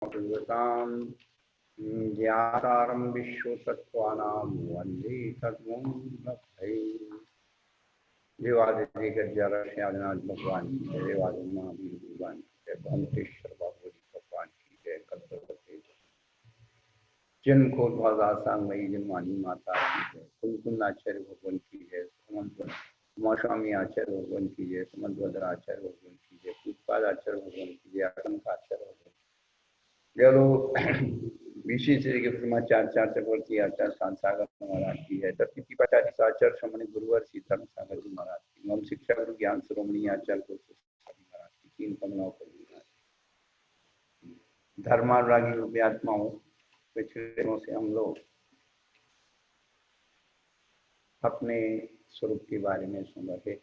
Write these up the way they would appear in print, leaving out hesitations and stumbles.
भगवतां ज्ञातारं विश्वतत्त्वानां वन्दे तद्गुणोन्मत्तये। देवादिदेव गजानन भगवान की जय, देवादिदेव महावीर भगवान की जय, भंतेश्वर बाबूजी भगवान की जय। कल्पवते जन्मकोद्भवदासांगमयी जन्मानी माता की जय, कुलकुल आचार्य भगवान की जय, उमास्वामी आचार्य भगवान की जय, समद्भद्र आचार्य भगवान की जय, पुष्पाद आचार्य भगवान की जय, आतंक आचार्य भगवान जलो विशेष समाचार चक्रवर्ती आचार्य सांसागर महाराज की है, तत्ति पचारी आचार्य श्रमण गुरुवर श्री धर्म सागर जी महाराज की, मम शिक्षा गुरु ज्ञान शिरोमणि आचार्य महाराज की तीन कमलाओं पर धर्मानुरागी रूपी आत्माओं पिछड़ों से हम लोग अपने स्वरूप के बारे में सुन रहे।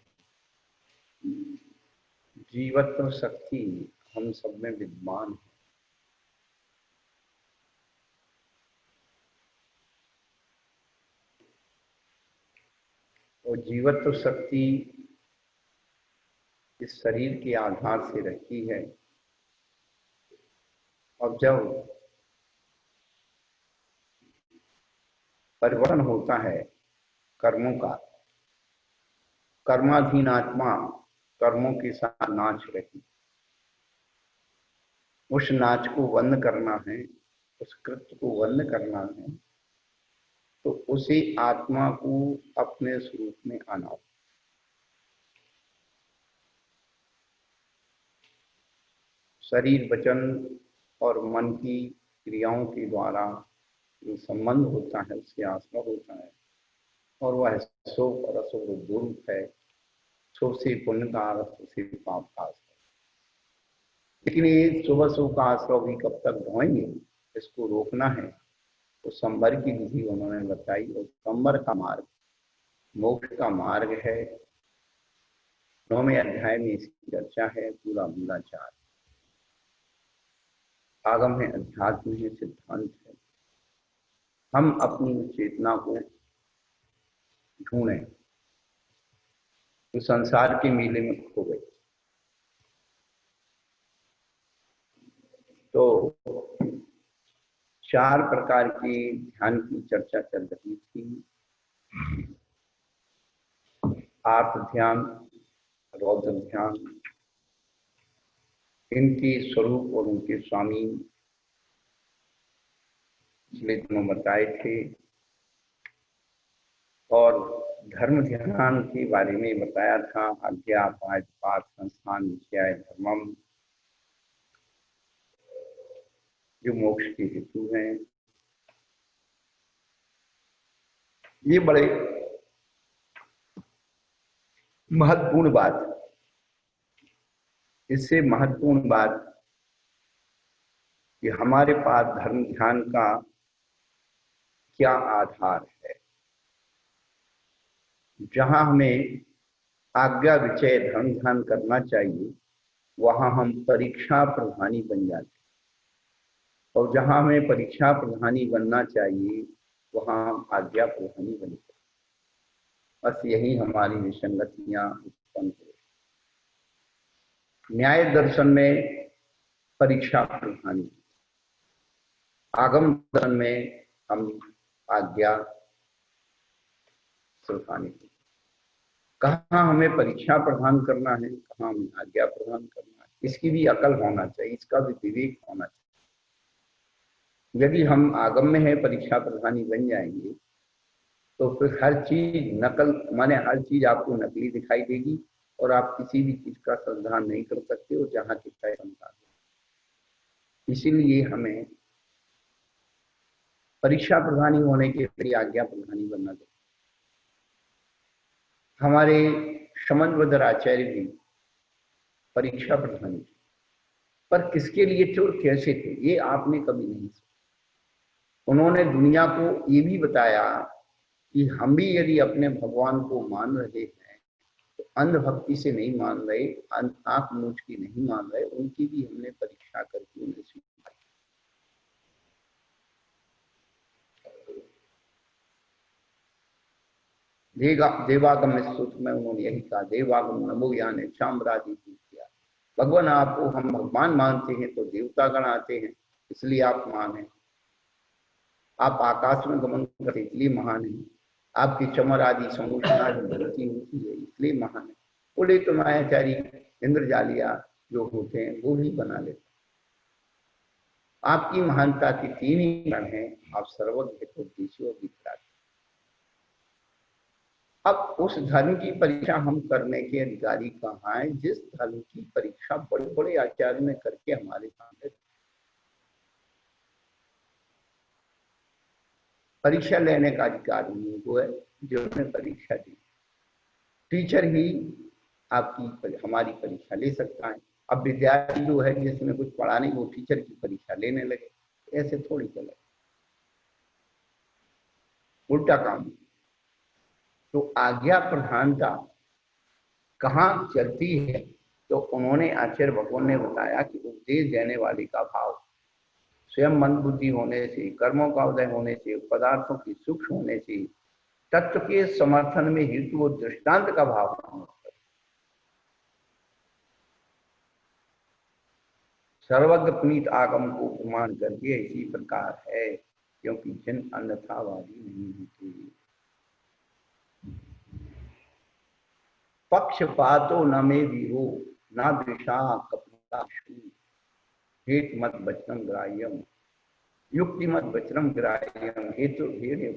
जीवत्व शक्ति हम सब में विद्यमान है। और जीवत्व शक्ति इस शरीर के आधार से रहती है। अब जब परिवर्तन होता है कर्मों का, कर्माधीन आत्मा कर्मों के साथ नाच रही, उस नाच को बंद करना है, उस कृत्य को बंद करना है, तो उसी आत्मा को अपने स्वरूप में आना हो। शरीर वचन और मन की क्रियाओं के द्वारा जो संबंध होता है उससे आश्रय होता है, और वह शुभ और अशुभ रूप है। शुभ से पुण्य का आश्रय से पाप का आश्रय। लेकिन ये शुभ शुभ का आश्रय भी कब तक ढोएंगे, इसको रोकना है। तो संवर की विधि उन्होंने बताई, और संवर का मार्ग मोक्ष का मार्ग है। 9वें अध्याय में इसकी चर्चा है। पूरा मूलाचार आगम है, अध्यात्म है, सिद्धांत है। हम अपनी चेतना को ढूंढें। तो संसार के मेले में खो गए। तो 4 प्रकार की ध्यान की चर्चा चल रही थी। आर्त ध्यान, रौद्र ध्यान, इनके स्वरूप और उनके स्वामी पिछले दिनों बताए थे। और धर्म ध्यान के बारे में बताया था। आज्ञा पाठ संस्थान निश्चय धर्मम, जो मोक्ष के हेतु हैं। ये बड़े महत्वपूर्ण बात। इससे महत्वपूर्ण बात कि हमारे पास धर्म ध्यान का क्या आधार है। जहां हमें आज्ञा विचय धर्म ध्यान करना चाहिए, वहां हम परीक्षा प्रधानी बन जाते, और जहां हमें परीक्षा प्रधानी बनना चाहिए वहां हम आज्ञा प्रधानी बनते। बस यही हमारी विसंगतियां उत्पन्न हो। न्याय दर्शन में परीक्षा प्रधानी, आगम दर्शन में हम आज्ञा प्रधानी। कहाँ हमें परीक्षा प्रदान करना है, कहाँ हमें आज्ञा प्रदान करना है, इसकी भी अकल होना चाहिए, इसका भी विवेक होना चाहिए। यदि हम आगम में है परीक्षा प्रधानी बन जाएंगे तो फिर हर चीज नकल, माने हर चीज आपको नकली दिखाई देगी, और आप किसी भी चीज का संधान नहीं कर सकते हो जहां कितना संधान। इसीलिए हमें परीक्षा प्रधानी होने के लिए आज्ञा प्रधानी बनना चाहिए। हमारे समन्वय आचार्य भी परीक्षा प्रधानी, पर किसके लिए थे और कैसे थे ये आपने कभी नहीं सोचा। उन्होंने दुनिया को ये भी बताया कि हम भी यदि अपने भगवान को मान रहे हैं तो अंधभक्ति से नहीं मान रहे, आंख मूछ की नहीं मान रहे, उनकी भी हमने परीक्षा करके उन्हें स्वीकार। देवागम स्तुति में उन्होंने यही कहा, देवागम नमो यानी चामराजी किया। भगवान आपको हम भगवान मानते हैं तो देवतागण आते हैं, इसलिए आप महान हैं। आप आकाश में गमन करते इसलिए महान हैं। आपकी चमर आदि समूचना जो बनती होती है इसलिए महान है। बोले तो मायाचारी इंद्रजालिया जो होते हैं वो भी बना लेते। आपकी महानता के तीन ही कारण हैं, आप सर्वज्ञ को देशों की खिलाते। अब उस धर्म की परीक्षा हम करने के अधिकारी कहाँ हैं, जिस धर्म की परीक्षा बड़े बड़े आचार्य ने करके हमारे सामने परीक्षा लेने का अधिकार उनको है जो उन्हें परीक्षा दी। टीचर ही आपकी हमारी परीक्षा ले सकता है। अब विद्यार्थी जो है जिसने कुछ पढ़ा नहीं वो टीचर की परीक्षा लेने लगे, ऐसे थोड़ी चले, उल्टा काम। तो आज्ञा प्रधानता कहाँ चलती है, तो उन्होंने आचार्य भगवान ने बताया कि उपदेश देने वाले का भाव स्वयं मन बुद्धि होने से, कर्मों का उदय होने से, पदार्थों की सूक्ष्म होने से, तत्व के समर्थन में हेतु और दृष्टांत का भाव होना। सर्वज्ञ पुनीत आगम को प्रमाण करके इसी प्रकार है, क्योंकि जिन अन्यथावादी नहीं होते। पक्षपातो न मे वीरो न द्विषा कपटाशु हेत मत वचनम ग्राह्यम युक्ति मत वचनम ग्राह्यम हेतु भेड़े।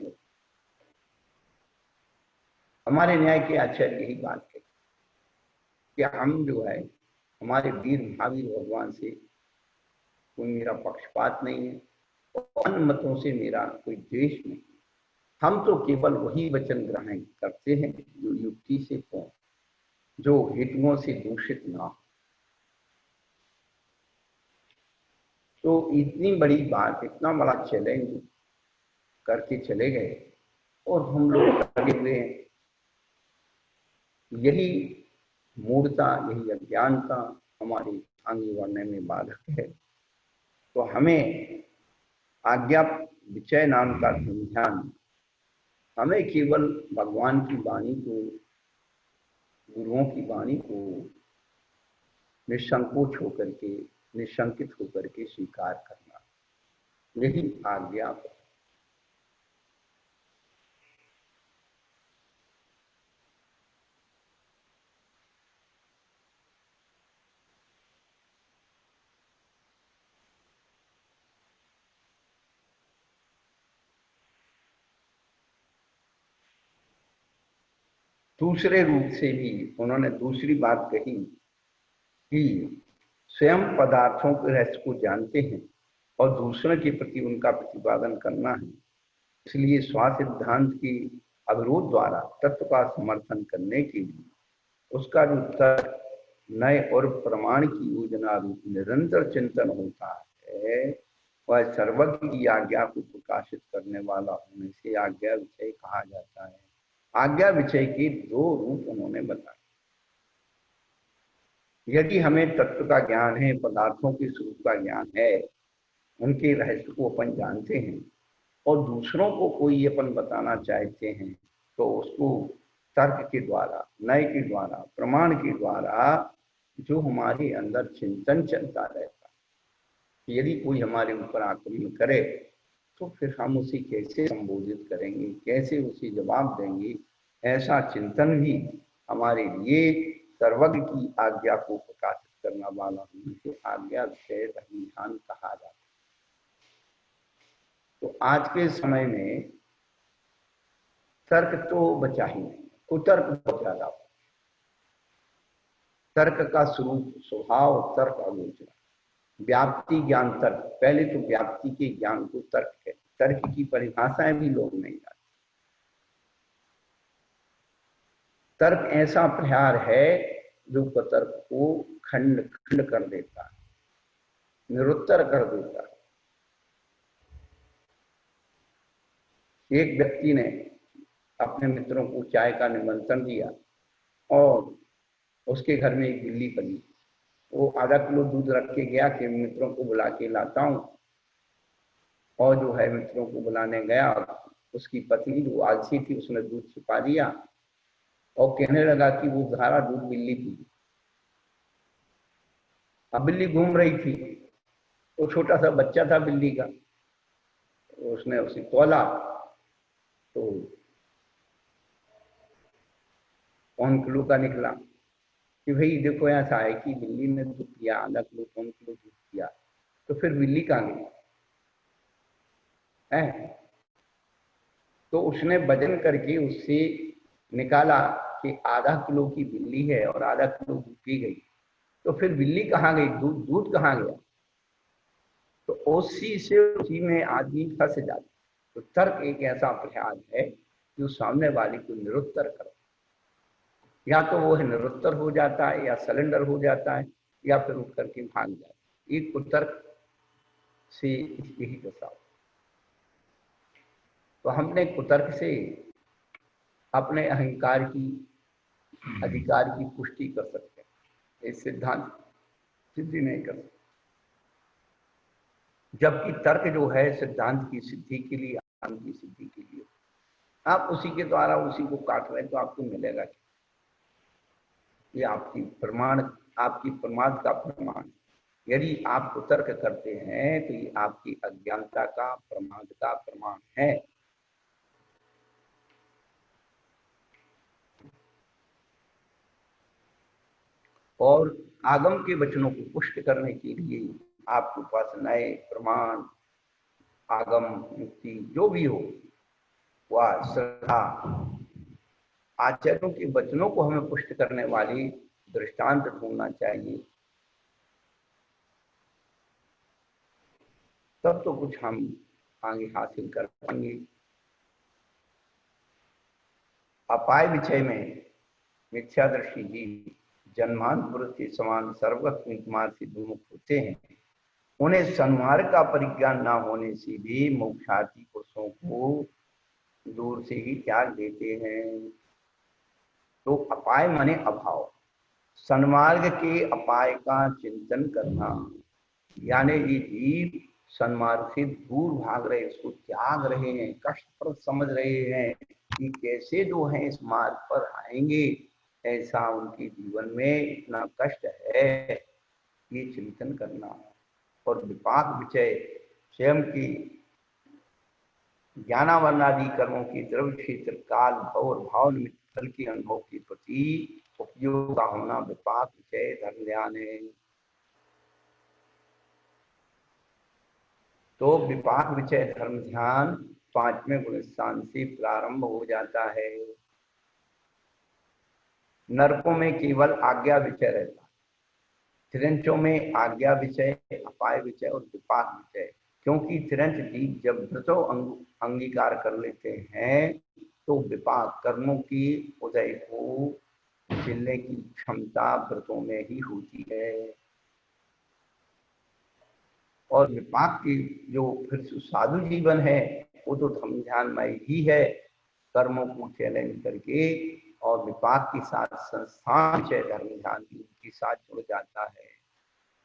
हमारे न्याय के आचार्य यही बात है कि हम जो है हमारे वीर महावीर भगवान से कोई मेरा पक्षपात नहीं है और अन्य मतों से मेरा कोई द्वेष नहीं। हम तो केवल वही वचन ग्रहण करते हैं जो युक्ति से हो, जो हेतुओं से दूषित ना हो। तो इतनी बड़ी बात, इतना बड़ा चैलेंज करके चले गए और हम लोग लगे हुए हैं। यही मूढ़ता, यही अज्ञानता हमारे आगे बढ़ने में बाधक है। तो हमें आज्ञा विचय नाम का ध्यान, हमें केवल भगवान की वाणी को, गुरुओं की वाणी को निसंकोच होकर के, निशंकित होकर के स्वीकार करना, यही आज्ञा है। दूसरे रूप से भी उन्होंने दूसरी बात कही कि स्वयं पदार्थों के रहस्य को जानते हैं और दूसरों के प्रति उनका प्रतिपादन करना है। इसलिए स्व सिद्धांत के अविरोध द्वारा तत्व का समर्थन करने के लिए उसका जो तर्क, नए और प्रमाण की योजना रूप निरंतर चिंतन होता है, वह सर्वज्ञ की आज्ञा को प्रकाशित करने वाला होने से आज्ञा विषय कहा जाता है। आज्ञा विषय के दो रूप उन्होंने बताए। यदि हमें तत्व का ज्ञान है, पदार्थों के स्वरूप का ज्ञान है, उनके रहस्य को अपन जानते हैं और दूसरों को कोई अपन बताना चाहते हैं, तो उसको तर्क के द्वारा, नय के द्वारा, प्रमाण के द्वारा जो हमारे अंदर चिंतन चलता रहता है। यदि कोई हमारे ऊपर आक्रमण करे तो फिर हम उसे कैसे संबोधित करेंगे, कैसे उसे जवाब देंगे, ऐसा चिंतन भी हमारे लिए सर्वज्ञ की आज्ञा को प्रकाशित करने वाला होने से आज्ञा विषय ध्यान कहा जाता है। तो आज के समय में तर्क तो बचा ही नहीं, कुतर्क बहुत ज्यादा। तर्क का स्वरूप, स्वभाव तर्क आलोचना, व्याप्ति ज्ञान तर्क। पहले तो व्याप्ति के ज्ञान को तर्क है, तर्क की परिभाषाएं भी लोग नहीं जानते। तर्क ऐसा प्रहार है जो कुतर्क को खंड खंड कर देता है, निरुत्तर कर देता है। एक व्यक्ति ने अपने मित्रों को चाय का निमंत्रण दिया और उसके घर में एक बिल्ली पली। वो आधा किलो दूध रख के गया कि मित्रों को बुला के लाता हूँ, और जो है मित्रों को बुलाने गया, उसकी पत्नी जो आलसी थी उसने दूध छिपा दिया और कहने लगा कि वो सारा दूध बिल्ली पी। अब बिल्ली घूम रही थी, वो छोटा सा बच्चा था बिल्ली का, उसने उसे तौला तो 1 किलो का निकला कि भाई देखो ऐसा है कि बिल्ली ने दूध पिया, आधा किलो 1 किलो दूध पिया, तो फिर बिल्ली कहाँ गई है। तो उसने वजन करके उससे निकाला कि आधा किलो की बिल्ली है और आधा किलो दूध पी गई, तो फिर बिल्ली कहाँ गई, दूध दूध कहाँ गया। तो उसी से उसी में आदमी फंस जाता। तो तर्क एक ऐसा अभ्यास है जो सामने वाले को निरुत्तर कर, या तो वो निरुत्तर हो जाता है या सरेंडर हो जाता है या फिर उठ करके भाग जाता है। एक कुतर्क से यही दशा। तो हमने कुतर्क से अपने अहंकार की, अधिकार की पुष्टि कर सकते हैं, इस सिद्धांत सिद्धि नहीं कर सकते। जबकि तर्क जो है सिद्धांत की सिद्धि के लिए, आनंद की सिद्धि के लिए, आप उसी के द्वारा उसी को काट रहे तो आपको मिलेगा क्या। ये आपकी प्रमाण, आपकी प्रमाद का प्रमाण। यदि आप कुतर्क करते हैं तो ये आपकी अज्ञानता का, प्रमाद का प्रमाण है। और आगम के वचनों को पुष्ट करने के लिए आपके पास नए प्रमाण, आगम, मुक्ति जो भी हो, वह श्रद्धा, आचार्यों के वचनों को हमें पुष्ट करने वाली दृष्टांत ढूंढना चाहिए, तब तो कुछ हम आगे हासिल कर पाएंगे। अपाय विषय में मिथ्यादर्शी जीव जन्मान पुरुष के समान सर्वगत मार्ग से विमुख होते हैं। उन्हें सन्मार्ग का परिज्ञान न होने से भी मोक्षार्थी पुरुषों को दूर से ही त्याग देते हैं। तो अपाय माने अभाव, सन्मार्ग के अपाय का चिंतन करना, यानी ये जीव सन्मार्ग से दूर भाग रहे, इसको त्याग रहे हैं, कष्टप्रद समझ रहे हैं कि कैसे जो है इस मार्ग पर आएंगे, ऐसा उनके जीवन में इतना कष्ट है, ये चिंतन करना। और विपाक विषय स्वयं की ज्ञानावरणादि कर्मों की द्रव्य क्षेत्र, काल, भव और भाव निमित्त फल के अनुभव के प्रति उपयोग का होना विपाक विषय धर्म ध्यान है। तो विपाक विषय धर्म ध्यान 5वें गुण स्थान से प्रारंभ हो जाता है। नरकों में केवल आज्ञा विषय रहता है, तिरंचों में आज्ञा विषय, अपाय विषय और विपाक विषय। क्योंकि तिरंच जीव जब व्रतों अंगीकार कर लेते हैं तो विपाक कर्मों की उदय को झेलने की क्षमता व्रतों में ही होती है। और विपाक की जो फिर साधु जीवन है वो तो धर्म ध्यानमय ही है, कर्मों को चैलेंज करके, और विपाक के साथ संस्थान से धर्म ध्यान के साथ जुड़ जाता है।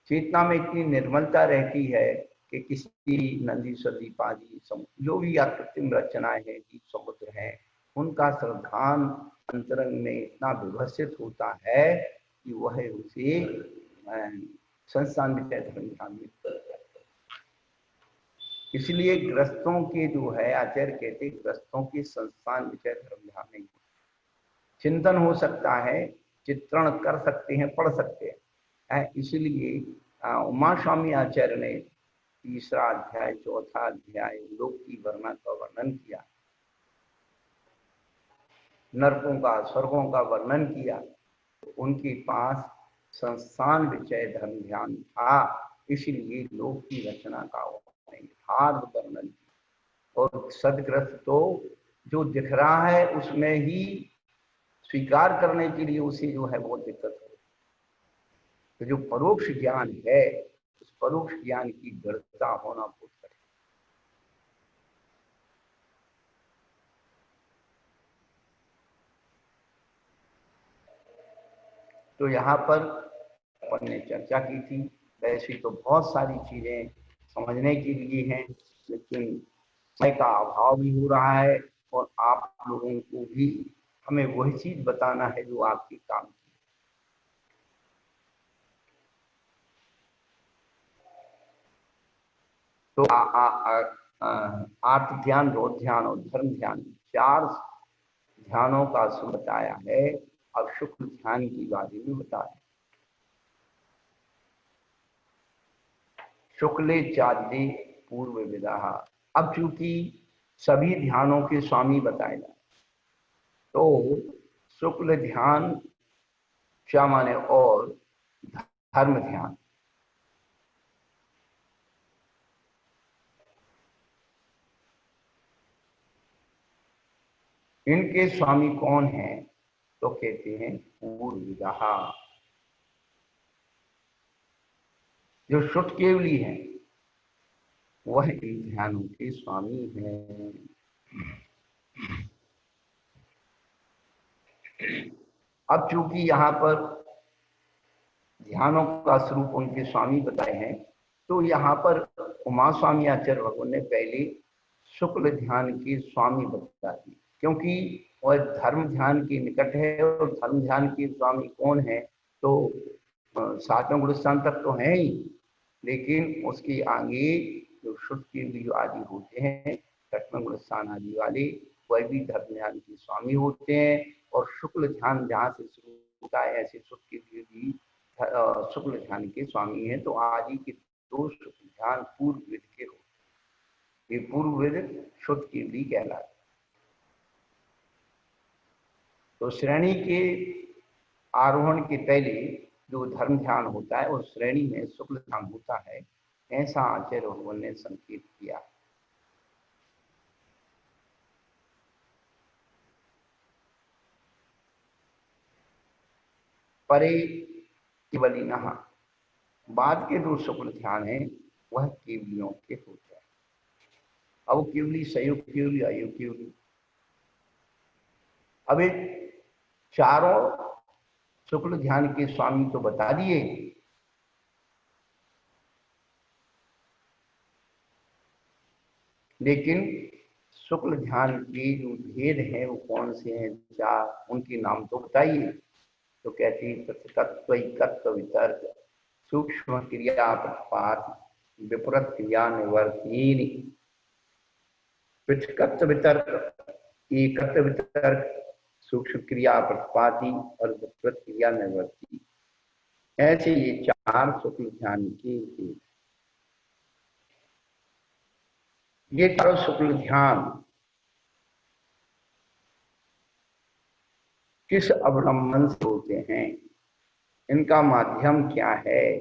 चेतना में इतनी निर्मलता रहती है कि किसी नदी सदीप आदि जो भी कृत्रिम रचनाएं हैं, जीव समुद्र हैं, उनका श्रद्धान अंतरंग में इतना विभसित होता है कि वह उसे संस्थान विषय धर्म ध्यान में कर जाता है। इसलिए ग्रस्तों के जो है आचार्य कहते ग्रस्तों के संस्थान विषय धर्म ध्यान नहीं, चिंतन हो सकता है, चित्रण कर सकते हैं, पढ़ सकते हैं। इसलिए उमा स्वामी आचार्य ने 3रा अध्याय 4था अध्याय लोक की वर्णा का वर्णन किया, नरकों का, स्वर्गों का वर्णन किया। तो उनके पास संस्थान विषय धर्म ध्यान था, इसलिए लोक की रचना का यथार्थ वर्णन किया। और सदग्रस्त तो जो दिख रहा है उसमें ही स्वीकार करने के लिए उसे जो है बहुत दिक्कत हो। तो जो परोक्ष ज्ञान है, उस परोक्ष ज्ञान की दृढ़ता होना बहुत कठिन। तो यहाँ पर अपन ने चर्चा की थी। वैसे तो बहुत सारी चीजें समझने के लिए हैं, लेकिन समय का अभाव भी हो रहा है और आप लोगों को भी हमें वही चीज बताना है जो आपके काम की। तो आर्त ध्यान, रोध ध्यान और धर्म ध्यान, चार ध्यानों का सूत्र बताया है। अब शुक्ल ध्यान की बारे में बताया। शुक्ले चाद्य पूर्व विदा। अब चूंकि सभी ध्यानों के स्वामी बताए जाए, तो शुक्ल ध्यान क्या माने और धर्म ध्यान, इनके स्वामी कौन हैं? तो कहते हैं पूर्व विदा। जो शुद्ध केवली है वह इन ध्यानों के स्वामी हैं। अब चूंकि यहाँ पर ध्यानों का स्वरूप उनके स्वामी बताए हैं, तो यहाँ पर उमा स्वामी आचार्य भगवान ने पहले शुक्ल ध्यान के स्वामी बता दिए, क्योंकि वह धर्म ध्यान के निकट है और धर्म ध्यान के स्वामी कौन है? तो सातवें गुण स्थान तक तो है ही, लेकिन उसके आगे जो शुद्ध केवली आदि होते हैं, छठवें गुण स्थान आदि वाले, वह भी धर्म ध्यान के स्वामी होते हैं। और शुक्ल ध्यान जहाँ से शुरू होता है, ऐसे शुद्ध केवली भी शुक्ल ध्यान के स्वामी है। तो आदि के दो शुक्ल ध्यान पूर्व वेद के होते, ये पूर्व वेद शुद्ध केवली कहलाते। तो श्रेणी के आरोहण के पहले जो धर्म ध्यान होता है उस श्रेणी में शुक्ल ध्यान होता है, ऐसा आचार्य भगवान ने संकेत किया। परे केवलिनः, बाद के दो शुक्ल ध्यान है वह केवलियों के होते हैं। अब केवली संयुक्त केवली, अयुक्त केवली, अब चारों शुक्ल ध्यान के स्वामी तो बता दिए, लेकिन शुक्ल ध्यान के जो भेद हैं वो कौन से हैं, चार, उनके नाम तो बताइए। तो कहती तत्व वितर्क, सूक्ष्म क्रिया प्रतिपात, विपरीत क्रिया निवर्तीन, पृथकत्व वितर्क, एकत्व वितर्क, सूक्ष्म क्रिया प्रतिपाती और विपरीत क्रिया निवर्ती, ऐसे ये चार शुक्ल ध्यान के भेद। ये चारों शुक्ल ध्यान किस अवलंबन से होते हैं, इनका माध्यम क्या है?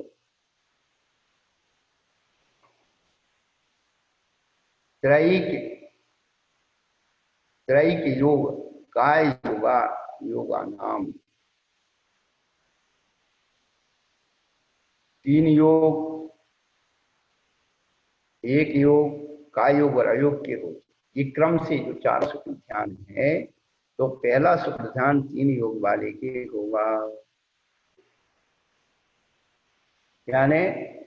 त्रैक योग, काय योगा योगा नाम, तीन योग, एक योग, काय योग और अयोग के होते। ये क्रम से जो चार शुक्ल ध्यान है, तो पहला शुक्ल ध्यान तीन योग वाले के होगा, यानी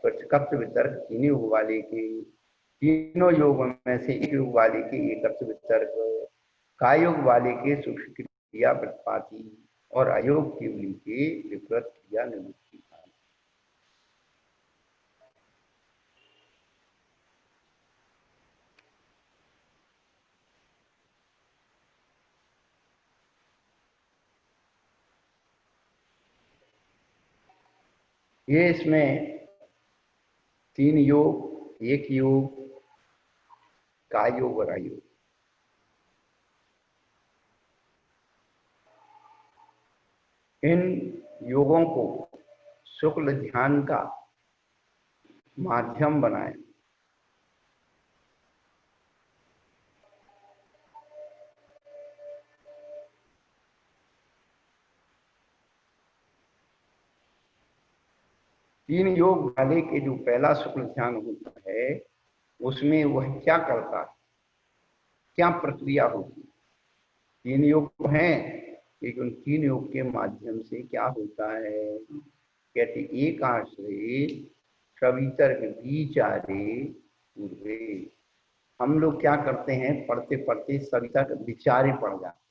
पृथकत्व वितर्क तीन योग वाले के, तीनों योग में से एक योग वाले के एकत्व वितर्क, काय योग वाले के सूक्ष्म क्रिया प्रतिपाती और अयोग केवली के विपरीत क्रिया निवृत्ति। ये इसमें तीन योग, एक योग, काय योग और अयोग, इन योगों को शुक्ल ध्यान का माध्यम बनाए। तीन योग वाले के जो पहला शुक्ल ध्यान होता है, उसमें वह क्या करता है, क्या प्रक्रिया होती है? तीन योग तो हैं, लेकिन तीन योग के माध्यम से क्या होता है? कहते एक आश्रय सवितर्क विचारे पूर्वे। हम लोग क्या करते हैं, पढ़ते पढ़ते सवितर्क विचारे पढ़ जाते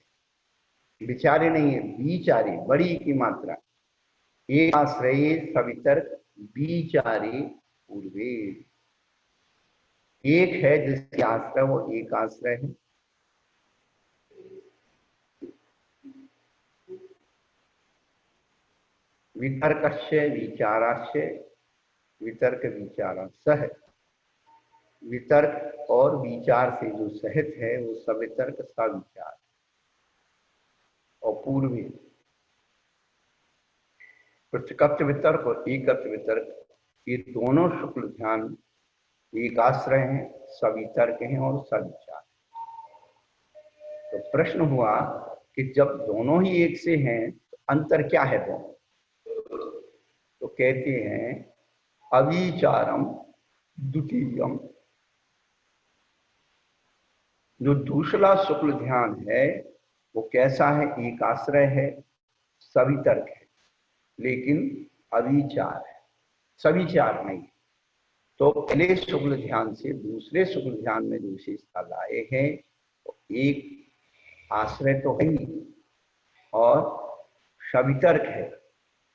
हैं, विचारे नहीं है, विचारे, बड़ी की मात्रा, एक आश्रय सवितर्क विचारे पूर्वे। एक है जिसके आश्रय वो एक आश्रय है। वितर्कस्य विचारास्य वितर्क विचारा सह। वितर्क और विचार से जो सहित है वो सवितर्क सविचार। और पूर्वी पृथकत्व वितर्क और एकत्व वितर्क, ये दोनों शुक्ल ध्यान एक आश्रय हैं, सवितर्क हैं और सविचार। तो प्रश्न हुआ कि जब दोनों ही एक से हैं तो अंतर क्या है दोनों? तो कहते हैं अविचारम द्वितीयम। जो दूसरा शुक्ल ध्यान है वो कैसा है? एक आश्रय है, सवितर्क है, लेकिन अविचार है, सविचार नहीं। तो पहले शुक्ल ध्यान से दूसरे शुक्ल ध्यान में जो विशेषता लाए हैं, तो एक आश्रय तो है ही और सवितर्क है,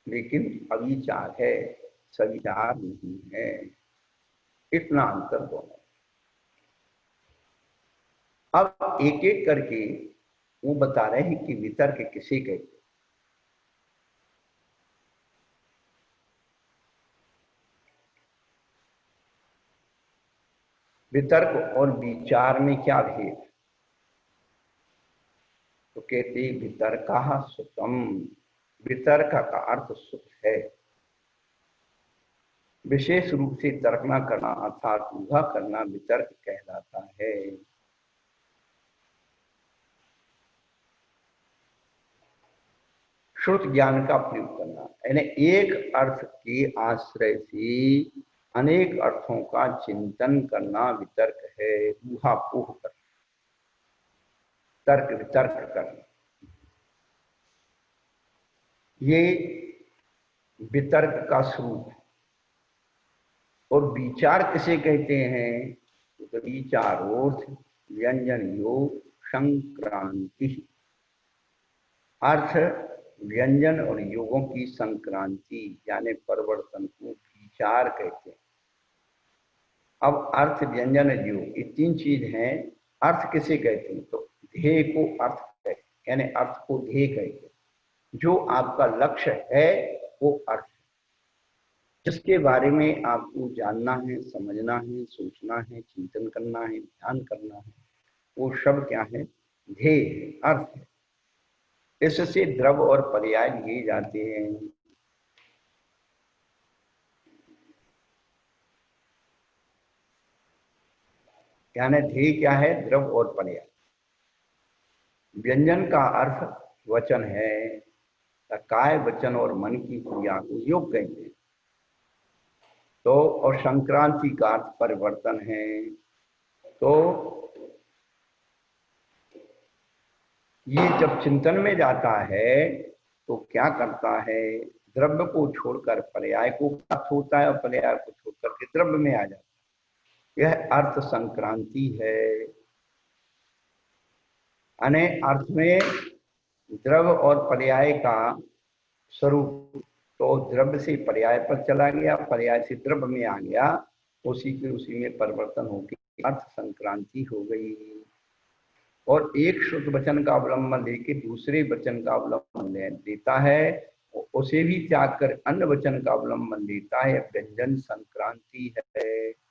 लेकिन अविचार है, सविचार नहीं है। इतना अंतर दोनों। अब एक एक करके वो बता रहे हैं कि वितर्क किसे कहते हैं। वितर्क और विचार में क्या भेद? तो कहते वितर्क सुखम। वितर्क का अर्थ सुख है। विशेष रूप से तर्क न करना अर्थात ऊहा करना वितर्क कहलाता है। श्रुत ज्ञान का प्रयोग करना, यानी एक अर्थ के आश्रय से अनेक अर्थों का चिंतन करना वितर्क है। ऊहापोह करना, तर्क वितर्क करना, ये वितर्क का स्वरूप है। और विचार किसे कहते हैं? तो विचारोर्थ व्यंजन योग संक्रांति। अर्थ व्यंजन और योगों की संक्रांति यानी परिवर्तन को विचार कहते हैं। अब अर्थ व्यंजन और योग ये तीन चीज हैं। अर्थ किसे कहते हैं? तो ध्येय को अर्थ कहते हैं, यानी अर्थ को ध्येय कहते हैं। जो आपका लक्ष्य है वो अर्थ है। जिसके बारे में आपको जानना है, समझना है, सोचना है, चिंतन करना है, ध्यान करना है, वो शब्द क्या है? ध्येय है, अर्थ है। इससे द्रव और पर्याय लिए जाते हैं। यानी ध्येय क्या है? द्रव और पर्याय। व्यंजन का अर्थ वचन है। काय वचन और मन की क्रिया को योग कहते हैं। तो और संक्रांति का अर्थ परिवर्तन है। तो ये जब चिंतन में जाता है तो क्या करता है? द्रव्य को छोड़कर पर्याय को प्राप्त होता है और पर्याय को छोड़कर के द्रव्य में आ जाता है। यह अर्थ संक्रांति है। यानी अर्थ में द्रव्य और पर्याय का स्वरूप। तो द्रव्य से पर्याय पर चला गया, पर्याय से द्रव्य में आ गया, उसी के उसी में परिवर्तन हो गया, अर्थ संक्रांति हो गई। और एक शुद्ध वचन का अवलंबन लेके दूसरे वचन का अवलंबन लेता है, उसे भी त्याग कर अन्य वचन का अवलंबन लेता है। व्यंजन संक्रांति है।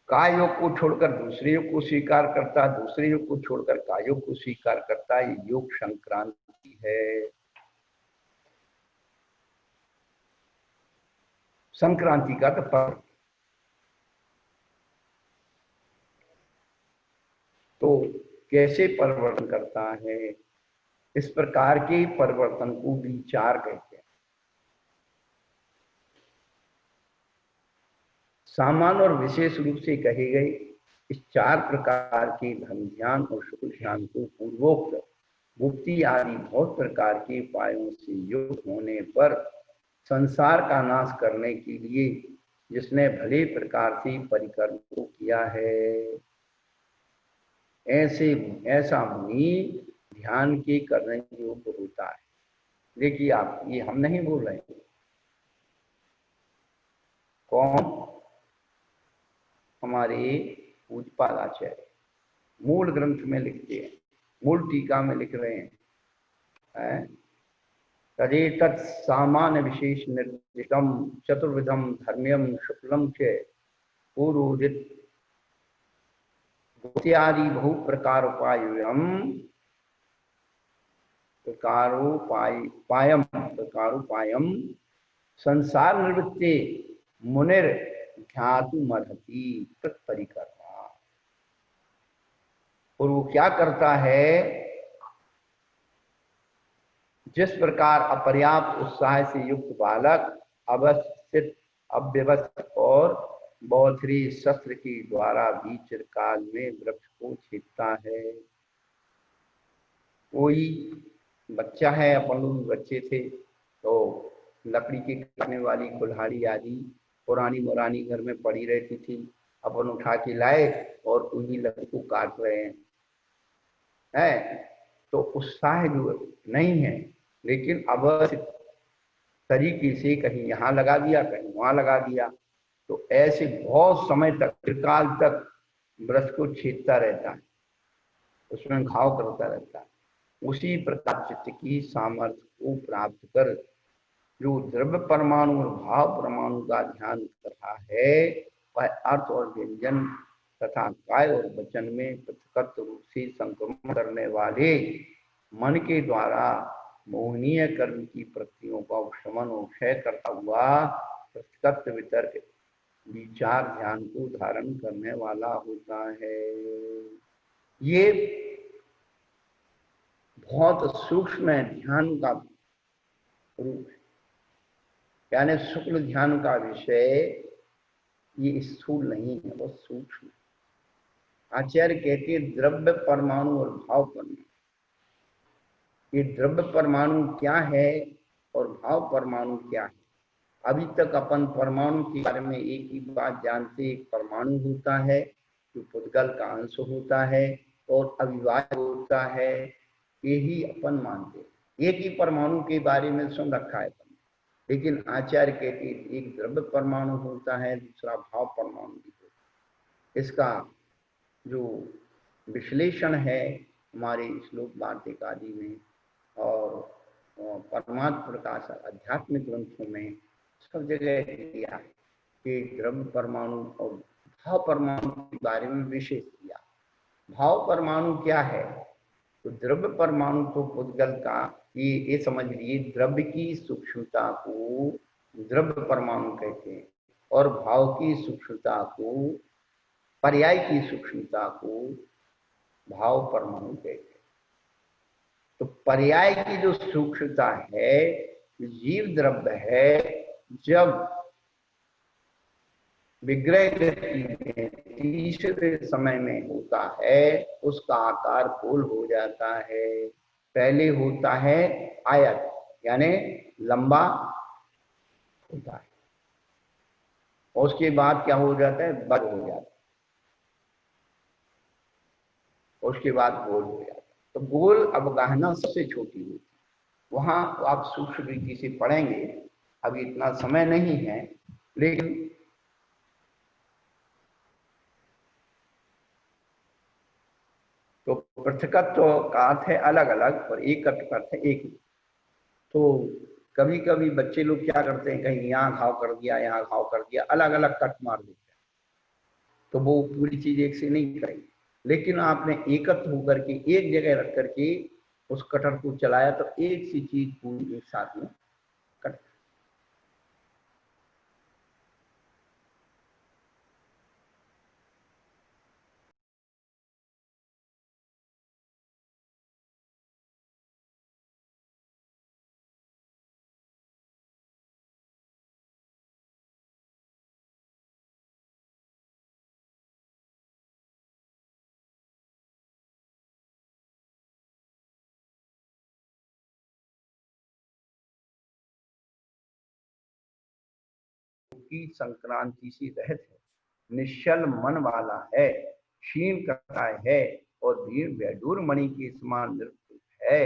काय योग को छोड़कर दूसरे योग को स्वीकार करता है, दूसरे योग को छोड़कर काय योग को स्वीकार करता है। योग संक्रांति है। संक्रांति का तो पर्व। तो कैसे परिवर्तन करता है? इस प्रकार के परिवर्तन को विचार कहते हैं। सामान्य और विशेष रूप से कहे गए इस चार प्रकार के धर्म ध्यान और शुक्ल ध्यान को पूर्वोक्त मुक्ति आदि बहुत प्रकार के उपायों से युक्त होने पर संसार का नाश करने के लिए जिसने भले प्रकार से परिकर्म को किया है। ऐसे ऐसा मुनि ध्यान के करने योग्य होता है। देखिए आप, ये हम नहीं बोल रहे हैं। कौन? हमारे पूज्यपाद आचार्य मूल ग्रंथ में लिखते हैं, मूल टीका में लिख रहे हैं, तदेतत् सामान्य विशेष निर्दिष्टम चतुर्विधम धर्म्यम शुक्लम च पूर्वोदित इत्यादि बहु प्रकारोपायम संसार निवृत्ति मुनिर ध्यातुमर्हति तत्परिकर्मा। और वो क्या करता है? जिस प्रकार अपर्याप्त उत्साह से युक्त बालक अवस्थित अव्यवस्थित और बौद्धरी शस्त्र के द्वारा भी चिरकाल में वृक्ष को छेदता है। कोई बच्चा है, अपन लोग बच्चे थे तो लकड़ी के काटने वाली कुल्हाड़ी आदि पुरानी मुरानी घर में पड़ी रहती थी, अपन उठा के लाए और उन्हीं लकड़ी को काट रहे हैं। तो उत्साह जो नहीं है, लेकिन अब तरीके से कहीं यहाँ लगा दिया, कहीं वहां लगा दिया, तो ऐसे बहुत समय तक, चिरकाल तक वृक्ष को छेदता रहता है, उसमें घाव करता रहता है। उसी प्रकार चित्त की सामर्थ्य को प्राप्त कर जो द्रव्य परमाणु और भाव परमाणु का ध्यान कर रहा है, वह अर्थ और व्यंजन तथा काय और वचन में पृथकत्व रूप से संक्रमण करने वाले मन के द्वारा मोहनीय कर्म की प्रक्रियों का उपशमन और क्षय करता हुआ पृथकत्व वितर्क विचार ध्यान को धारण करने वाला होता है। ये बहुत सूक्ष्म ध्यान का रूप है, यानी शुक्ल ध्यान का विषय ये स्थूल नहीं है, वो सूक्ष्म। आचार्य कहते हैं द्रव्य परमाणु और भाव परमाणु। ये द्रव्य परमाणु क्या है और भाव परमाणु क्या है? अभी तक अपन परमाणु के बारे में एक ही बात जानते, एक परमाणु होता है जो पुद्गल का अंश होता है और अविभाज्य होता है, यही अपन मानते हैं। एक ही परमाणु के बारे में सुन रखा है, लेकिन आचार्य कहते एक द्रव्य परमाणु होता है, दूसरा भाव परमाणु भी होता है। इसका जो विश्लेषण है हमारे श्लोक वार्तिक आदि में और परमात्म प्रकाश आध्यात्मिक ग्रंथों में सब जगह दिया है कि द्रव्य परमाणु और भाव परमाणु के बारे में विशेष दिया। भाव परमाणु क्या है? तो द्रव्य परमाणु तो पुद्गल का, ये समझ लिए, द्रव्य की सूक्ष्मता को द्रव्य परमाणु कहते हैं और भाव की सूक्ष्मता को, पर्याय की सूक्ष्मता को भाव परमाणु कहते हैं। तो पर्याय की जो सूक्ष्मता है, जीव द्रव्य है, जब विग्रह में तीसरे समय में होता है, उसका आकार गोल हो जाता है। पहले होता है आयत, यानी लंबा होता है, और उसके बाद क्या हो जाता है? बड़ हो जाता है, उसके बाद गोल हो जाता है। तो गोल अवगाहना सबसे छोटी होती है, वहां आप सूक्ष्म रीति से पढ़ेंगे, अभी इतना समय नहीं है, लेकिन तो पृथकत्व का अर्थ है अलग अलग और एकत्व का अर्थ है एक ही। तो कभी कभी बच्चे लोग क्या करते हैं, कहीं यहाँ घाव कर दिया, यहाँ घाव कर दिया, अलग अलग कट मार देते हैं, तो वो पूरी चीज एक से नहीं करेंगे। लेकिन आपने एकत्र होकर के एक जगह रख करके उस कटर को चलाया तो एक सी चीज पूरी एक साथ में कट। की संक्रांति से रहित है, निश्चल मन वाला है, क्षीण करता है और वैडूर मणि के समान निर्भुत है,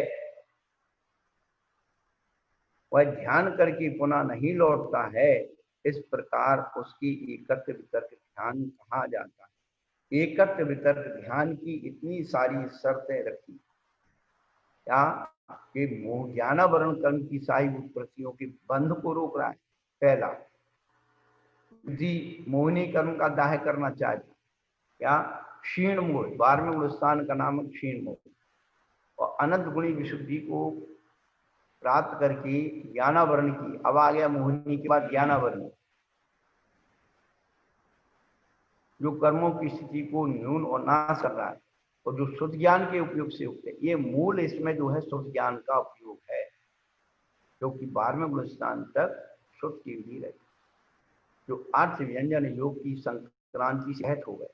वह ध्यान करके पुनः नहीं लौटता है, इस प्रकार उसकी एकत्र वितर्क ध्यान कहा जाता है। एकत्र वितर्क ध्यान की इतनी सारी शर्तें रखी क्या कि मोह ज्ञानावरण कर्म की सारी उत्पत्तियों के बंध को रोक रहा है। पहला, बुद्धि मोहिनी कर्म का दाह करना चाहती, क्या क्षीण मोह, 12वें गुण स्थान का नाम क्षीण मोह, और अनंत गुणी विशुद्धि को प्राप्त करके ज्ञानावरण की, अब आ गया मोहिनी के बाद ज्ञानावरण, जो कर्मों की स्थिति को न्यून और नाश कर रहा है और जो शुद्ध ज्ञान के उपयोग से युक्त है। ये मूल इसमें जो है शुद्ध ज्ञान का उपयोग है, जो कि 12वें गुण स्थान तक शुद्ध की हुई रहती, जो अर्थ व्यंजन योग की संक्रांति से हट हो गए।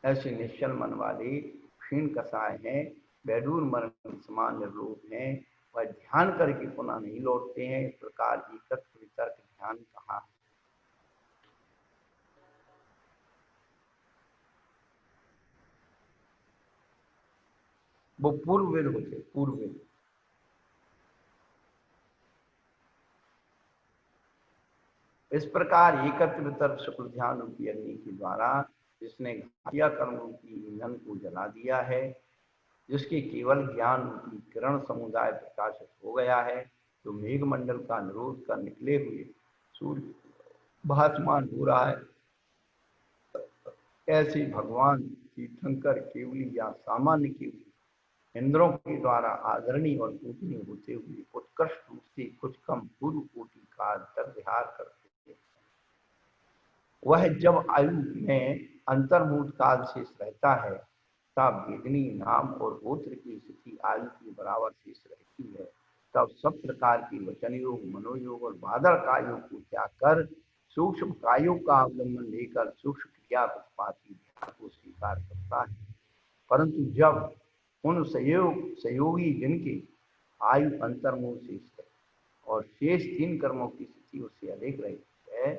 ऐसे निश्चल मन वाले क्षीण कसाय हैं, वैडूर मरण समान निर्लोभ हैं, वह ध्यान करके पुनः नहीं लौटते हैं। इस प्रकार एकत्र वितर्क ध्यान कहा है। वो पूर्ववेद होते, पूर्ववेद। इस प्रकार एकत्र वितर्क शुक्ल ध्यान रूपी अग्नि के द्वारा जिसने घातिया कर्मों की ईंधन को जला दिया है, जिसके केवल ज्ञान रूपी किरण समुदाय प्रकाशित हो गया है, जो मेघमंडल का निरोध कर निकले हुए सूर्य भासमान हो रहा है, ऐसे भगवान तीर्थंकर केवली या सामान्य केवली इंद्रों के द्वारा आदरणीय और पूजनीय होते हुए उत्कृष्ट रूप से कुछ कम पूर्व कोटि का विहार करते हैं। वह जब आयु में अंतर्मुख काल शेष रहता है, तब वेदनी नाम और गोत्र की स्थिति आयु के बराबर शेष रहती है। तब सब प्रकार के वचन योग, मनोयोग और बादल कायोग को त्याग कर सूक्ष्म कायोग का अवलंबन लेकर सूक्ष्म क्रिया प्रतिपाती ध्यान को स्वीकार करता है। परंतु जब उन सहयोगी जिनके आयु अंतर्मुख शेष है और शेष 3 कर्मों की स्थिति उससे अधिक रहती है,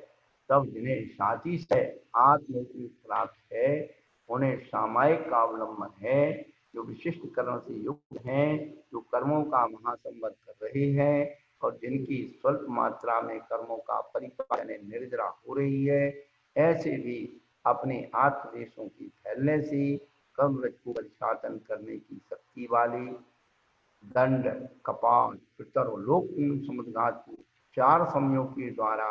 तब जिन्हें साथी से आत्ममुक्ति प्राप्त है, उन्हें सामायिक का अवलंबन है, जो विशिष्ट कर्म से युक्त हैं, जो कर्मों का महासंबंध कर रहे हैं और जिनकी स्वल्प मात्रा में कर्मों का परिपालन निर्जरा हो रही है, ऐसे भी अपने आत्मदेशों की फैलने से कर्मरज को परिचालन करने की शक्ति वाले दंड, कपाल, पितर और लोक समुद्रघात को 4 समयों के द्वारा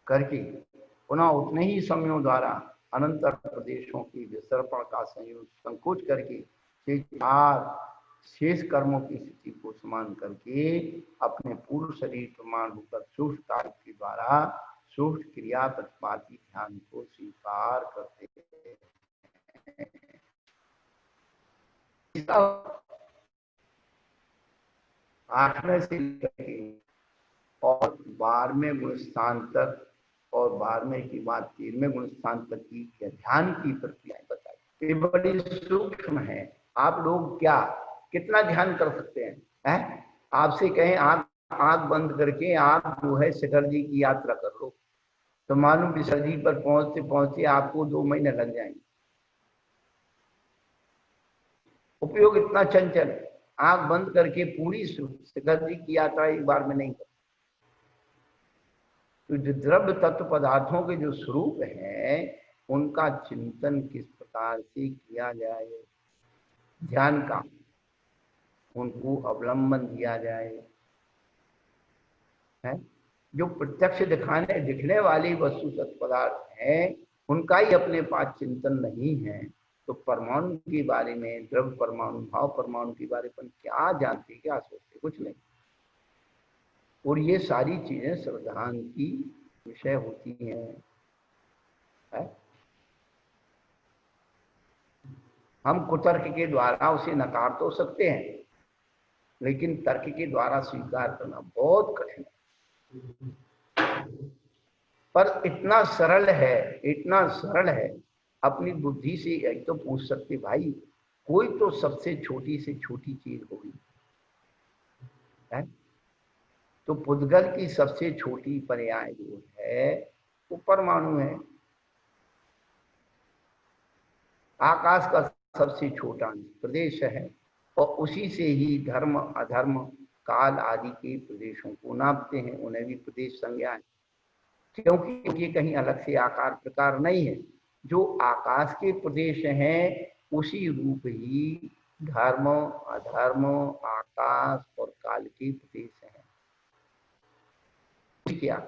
करके पुनः उतने ही समयों द्वारा अनंतर प्रदेशों की विसर्पण का संकोच करके शेष कर्मों की स्थिति को समान करके अपने पूर्व शरीर प्रमाण होकर सूक्ष्म कार्य के द्वारा सूक्ष्म क्रिया प्रतिपाती ध्यान को स्वीकार करते हैं। 8वें से और 12वें गुण स्थान तक और 12वें के बाद 13वें गुण स्थान तक की ध्यान की प्रक्रियाएं बताई। ये बड़ी सूक्ष्म है। आप लोग क्या कितना ध्यान कर सकते हैं? आपसे कहें आंख बंद करके आप जो है शिखर जी की यात्रा कर लो, तो मालूम शिखर जी पर पहुंचते पहुंचते आपको 2 महीने लग जाएंगे। उपयोग इतना चंचल है। आंख बंद करके पूरी शिखर जी की यात्रा एक बार में नहीं कर। तो जो द्रव्य तत्व पदार्थों के जो स्वरूप हैं, उनका चिंतन किस प्रकार से किया जाए, ध्यान का उनको अवलंबन दिया जाए, है जो प्रत्यक्ष दिखने वाली वस्तु तत्व पदार्थ हैं, उनका ही अपने पास चिंतन नहीं है, तो परमाणु के बारे में, द्रव्य परमाणु, भाव परमाणु के बारे में क्या जानते, क्या सोचते, कुछ नहीं। और ये सारी चीजें श्रद्धान की विषय होती हैं, है? हम कुतर्क के द्वारा उसे नकार तो सकते हैं, लेकिन तर्क के द्वारा स्वीकार करना बहुत कठिन है। पर इतना सरल है, इतना सरल है, अपनी बुद्धि से एक तो पूछ सकते, भाई कोई तो सबसे छोटी से छोटी चीज होगी, है? तो पुद्गल की सबसे छोटी पर्याय जो है वो परमाणु है। आकाश का सबसे छोटा प्रदेश है और उसी से ही धर्म अधर्म काल आदि के प्रदेशों को नापते हैं, उन्हें भी प्रदेश संज्ञा है, क्योंकि ये कहीं अलग से आकार प्रकार नहीं है। जो आकाश के प्रदेश हैं उसी रूप ही धर्म अधर्म आकाश और काल के प्रदेश हैं। क्या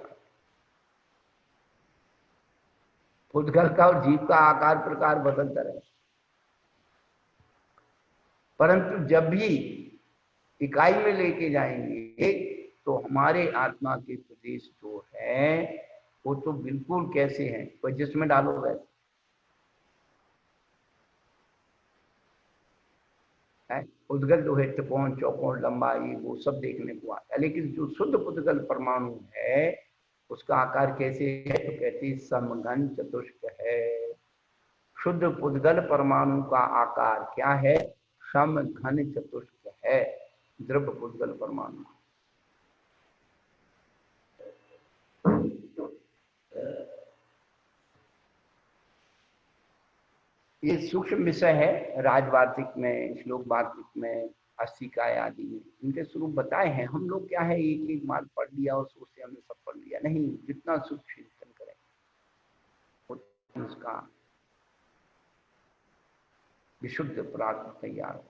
उद्गल का और जीव का आकार प्रकार बदलता रहे, परंतु जब भी इकाई में लेके जाएंगे तो हमारे आत्मा के प्रदेश जो है वो तो बिल्कुल कैसे हैं, कोई जिसमें डालो वैसे है। उद्गल जो है त्रिकोण चौकोन लंबाई वो सब देखने को आता है, लेकिन जो शुद्ध उद्गल परमाणु है उसका आकार कैसे है, तो कहते हैं समघन चतुष्क है। शुद्ध उद्गल परमाणु का आकार क्या है, समघन चतुष्क है द्रव्य उद्गल परमाणु। ये सूक्ष्म विषय है, राजवार्तिक में श्लोक वार्तिक में अस्थिकाय आदि में इनके स्वरूप बताए हैं। हम लोग क्या है एक एक बार पढ़ लिया और सोचते हमने सब पढ़ लिया, नहीं, जितना सूक्ष्म चिंतन करें उतना उसका विशुद्ध पदार्थ तैयार हो।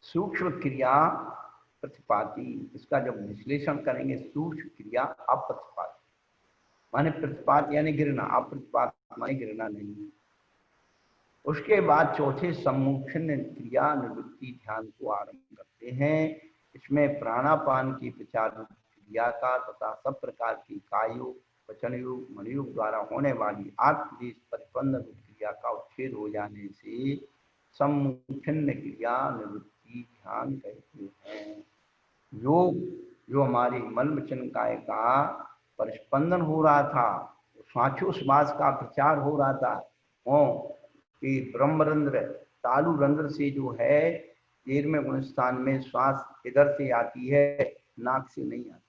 सूक्ष्म क्रिया प्रतिपाती, इसका जब विश्लेषण करेंगे, सूक्ष्म क्रिया अप्रतिपाती माने प्रतिपात यानी गिरना, अप्रतिपात माने गिरना नहीं। उसके बाद चौथे सम्मुखन क्रिया निवृत्ति ध्यान को आरंभ करते हैं। इसमें प्राणापान की विचार क्रिया का तथा सब प्रकार की कायोग वचन योग मनयोग द्वारा होने वाली आत्मदेश परिपन्न क्रिया का उच्छेद हो जाने से सम्मुखन क्रिया निवृत्ति ध्यान कहते हैं। योग जो हमारे मल वचन काय का परिस्पंदन हो रहा था, श्वासोश्वास का प्रचार हो रहा था, कि ब्रह्मरंध्र तालु रंध्र से जो है 13वें गुणस्थान में श्वास इधर से आती है, नाक से नहीं आती,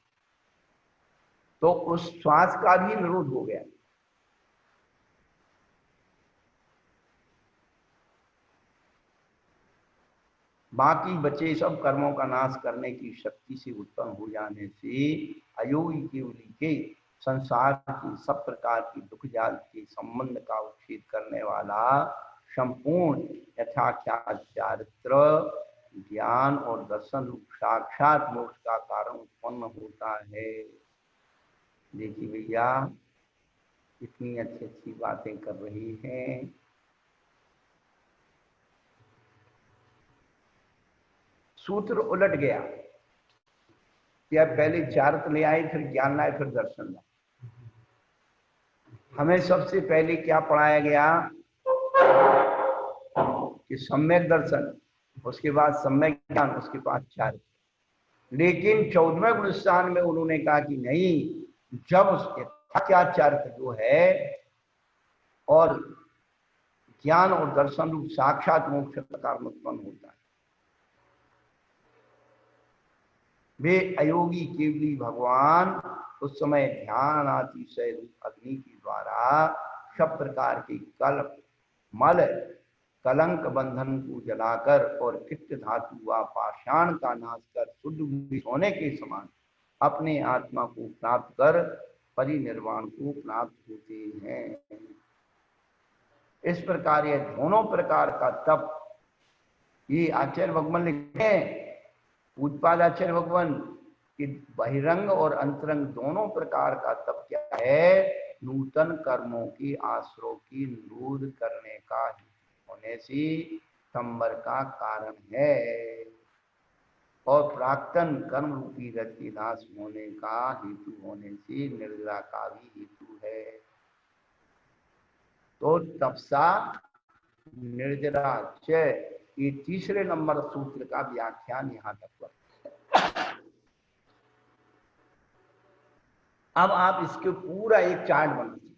तो उस श्वास का भी निरोध हो गया। बाकी बचे सब कर्मों का नाश करने की शक्ति से उत्पन्न हो जाने से अयोगी केवली के संसार की सब प्रकार की दुख जाल के संबंध का उच्छेद करने वाला संपूर्ण यथाख्यात चारित्र ज्ञान और दर्शन रूप साक्षात मोक्ष का कारण उत्पन्न होता है। देखिए भैया इतनी अच्छी अच्छी बातें कर रही हैं, सूत्र उलट गया, या पहले चारित्र ले आए फिर ज्ञान लाए फिर दर्शन लाए। हमें सबसे पहले क्या पढ़ाया गया कि सम्यक दर्शन, उसके बाद सम्यक ज्ञान, उसके बाद चारित्र। लेकिन 14वें गुणस्थान में उन्होंने कहा कि नहीं, जब उसके क्या चारित्र जो है और ज्ञान और दर्शन रूप साक्षात मोक्ष का कारण उत्पन्न होता है, वे अयोगी केवली भगवान उस समय ध्यान अतिशय रूप अग्नि के द्वारा सब प्रकार के कल्प मल कलंक बंधन को जलाकर और कित्त धातु व पाषाण का नाश कर शुद्ध होने के समान अपने आत्मा को प्राप्त कर परिनिर्वाण को प्राप्त होते हैं। इस प्रकार ये दोनों प्रकार का तप, ये आचार्य भगवान लिखते हैं, पूजपाद आचार्य भगवान कि बहिरंग और अंतरंग दोनों प्रकार का तप क्या है, नूतन कर्मों की आश्रय की निरोध करने का होने से संबर का कारण है और प्राक्तन कर्म रूपी रति नाश होने का हेतु होने से निर्जरा का भी हेतु है। तो तपसा निर्जरा च, ये तीसरे नंबर सूत्र का व्याख्यान यहाँ तक हुआ। अब आप इसके पूरा एक चार्ट बना दीजिए,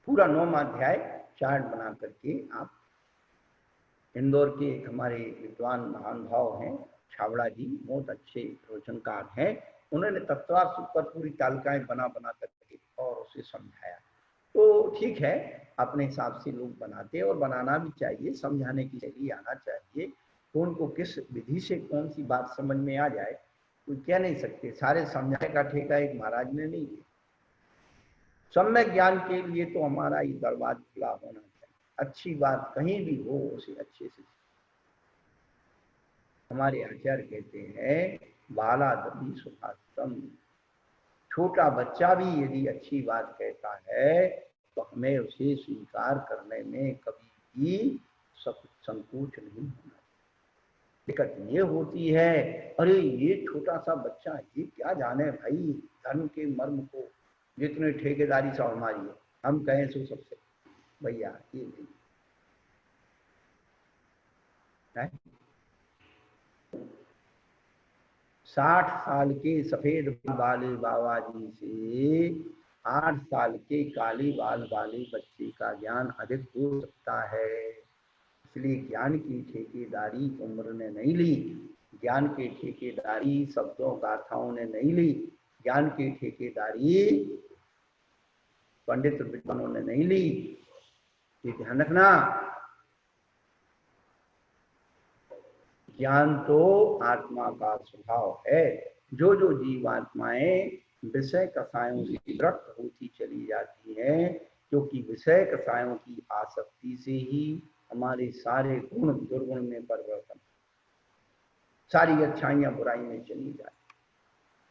पूरा 9वां अध्याय चार्ट बना करके आप, इंदौर के एक हमारे विद्वान महान भाव हैं छावड़ा जी, बहुत अच्छे प्रवचनकार हैं, उन्होंने तत्वार पर पूरी तालिकाएं बना बना करके और उसे समझाया। तो ठीक है, अपने हिसाब से लोग बनाते हैं और बनाना भी चाहिए, समझाने की शैली आना चाहिए। कौन को किस विधि से कौन सी बात समझ में आ जाए कोई कह नहीं सकते, सारे समझाने का ठेका एक महाराज ने नहीं है। सम्यक ज्ञान के लिए तो हमारा ये दरवाजा खुला होना चाहिए, अच्छी बात कहीं भी हो उसे अच्छे से। हमारे आचार्य कहते हैं बाला दबी सुभाषम, छोटा बच्चा भी यदि अच्छी बात कहता है तो हमें उसे स्वीकार करने में कभी भी संकोच नहीं होना। दिक्कत ये होती है, अरे ये छोटा सा बच्चा ये क्या जाने भाई धर्म के मर्म को, जितने ठेकेदारी सब हमारी है, हम कहें सो सबसे, भैया ये नहीं है। 60 साल के सफेद वाले बाबा जी से 8 साल के काली बाल वाले बच्चे का ज्ञान अधिक हो सकता है। इसलिए ज्ञान की ठेकेदारी उम्र ने नहीं ली, ज्ञान की ठेकेदारी शब्दों गाथाओं ने नहीं ली, ज्ञान की ठेकेदारी पंडित विद्वानों ने नहीं ली। ये ध्यान रखना, ज्ञान तो आत्मा का स्वभाव है। जो जो जीवात्माएं विषय कसायों से विरक्त होती चली जाती हैं, क्योंकि विषय कसायों की आसक्ति से ही हमारे सारे गुण दुर्गुण में परिवर्तन, सारी अच्छाइयां बुराई में चली जाती।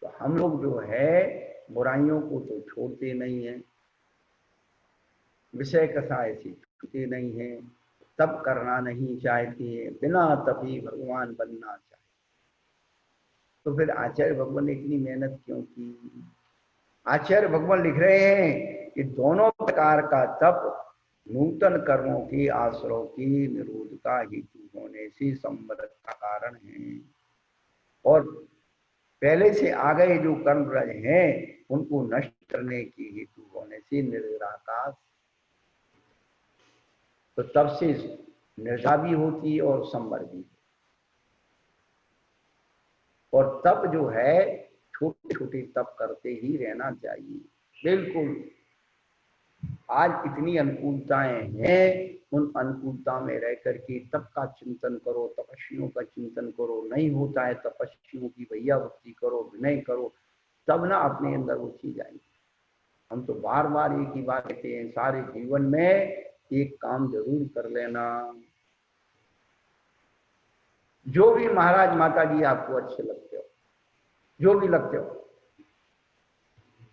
तो हम लोग जो है बुराइयों को तो छोड़ते नहीं हैं, विषय कसाय से छूटते नहीं हैं, तप करना नहीं चाहते, बिना तपी भगवान बनना चाहते। तो फिर आचार्य भगवान ने इतनी मेहनत क्यों की? आचार्य भगवान लिख रहे हैं कि दोनों प्रकार का तप नूतन कर्मों के आश्रय के निरोध का हेतु होने से संवरत का कारण है, और पहले से आ गए जो कर्म रज हैं उनको नष्ट करने के हेतु होने से निर्विराकाश। तो तब से निर्जा भी होती है और संवर भी, और तप जो है छोटे छोटे तप करते ही रहना चाहिए। बिल्कुल आज इतनी अनुकूलताएं हैं, उन अनुकूलता में रह करके तप का चिंतन करो, तपस्वियों का चिंतन करो, नहीं होता है तपस्वियों की भैया भक्ति करो, विनय करो, तब ना अपने अंदर वो चीज आएगी। हम तो बार बार एक ही बात कहते हैं, सारे जीवन में एक काम जरूर कर लेना, जो भी महाराज माता जी आपको अच्छे लगते हो, जो भी लगते हो,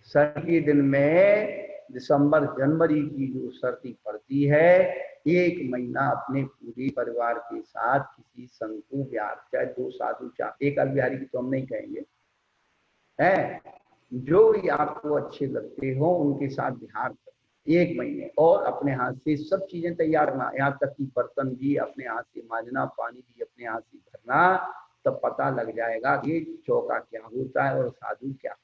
सर्दी के दिन में दिसंबर जनवरी की जो सर्दी पड़ती है, 1 महीना अपने पूरे परिवार के साथ किसी संत को बिहार, चाहे 2 साधु, चाहे एक बिहारी की तो हम नहीं कहेंगे, है जो भी आपको अच्छे लगते हो उनके साथ बिहार कर 1 महीने, और अपने हाथ से सब चीजें तैयार करना, यहाँ तक कि बर्तन भी अपने हाथ से मांजना, पानी भी अपने हाथ से भरना, तब पता लग जाएगा कि चौका क्या होता है और साधु क्या होता है।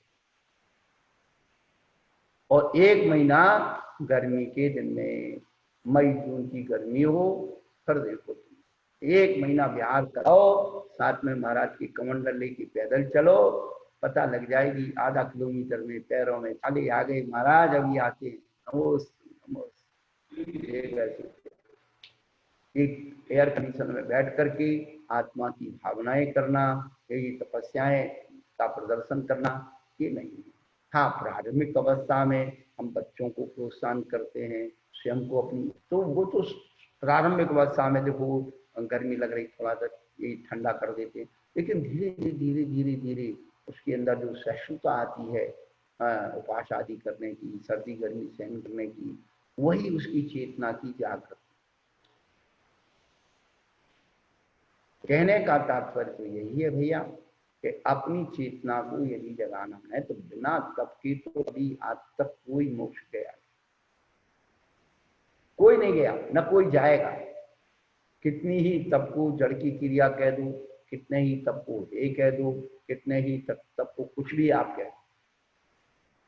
और 1 महीना गर्मी के दिन में, मई जून की गर्मी हो, फिर देखो 1 महीना बिहार कराओ, साथ में महाराज की कमंडल लेके पैदल चलो, पता लग जाएगी आधा किलोमीटर में पैरों में छाले आ गए, महाराज अभी आते हैं, एक एयर कंडीशन में बैठ करके आत्मा की भावनाएं करना, ये तपस्याएं का प्रदर्शन करना, ये नहीं है। हाँ, प्रारंभिक अवस्था में हम बच्चों को प्रोत्साहन करते हैं, स्वयं को अपनी, तो वो तो प्रारंभिक अवस्था में देखो गर्मी लग रही, थोड़ा सा ये ठंडा कर देते हैं, लेकिन धीरे धीरे धीरे धीरे धीरे उसके अंदर जो सहिष्णुता आती है उपवास आदि करने की, सर्दी गर्मी सहन करने की, वही उसकी चेतना की जागृत। कहने का तात्पर्य तो यही है भैया कि अपनी चेतना को यदि जगाना है तो बिना तप के तो अभी आज तक कोई मोक्ष गया, कोई नहीं गया, न कोई जाएगा। कितनी ही तप को जड़ की क्रिया कह दो, कितने ही तप को हे कह दो, कितने ही तप को कुछ भी आप कह दो,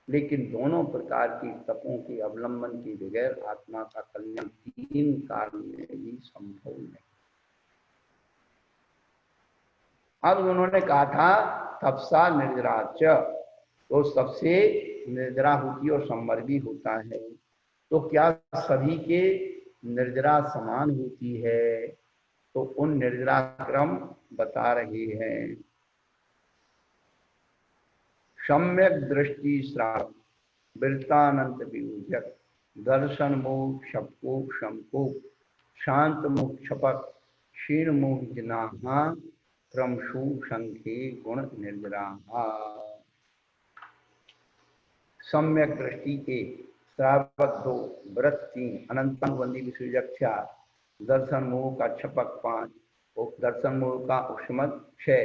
लेकिन दोनों प्रकार के तपों के अवलंबन के बगैर आत्मा का कल्याण 3 काल में भी संभव नहीं। अब उन्होंने कहा था तपसा निर्जराच, तो सबसे निर्जरा होती है और संवर भी होता है। तो क्या सभी के निर्जरा समान होती है? तो उन निर्जरा क्रम बता रहे हैं। सम्यक दृष्टि श्राव वृत्तानंत विभूजक दर्शन मोह शपको शमको शांत मुख छपक क्षीण मोह जिनाहा क्रमशु संख्ये गुण निर्जरा। सम्यक दृष्टि के श्रावक 2, व्रत 3, अनंतानुबंधी विसर्जक 4, दर्शन मोह का छपक 5, दर्शन मोह का उष्मत 6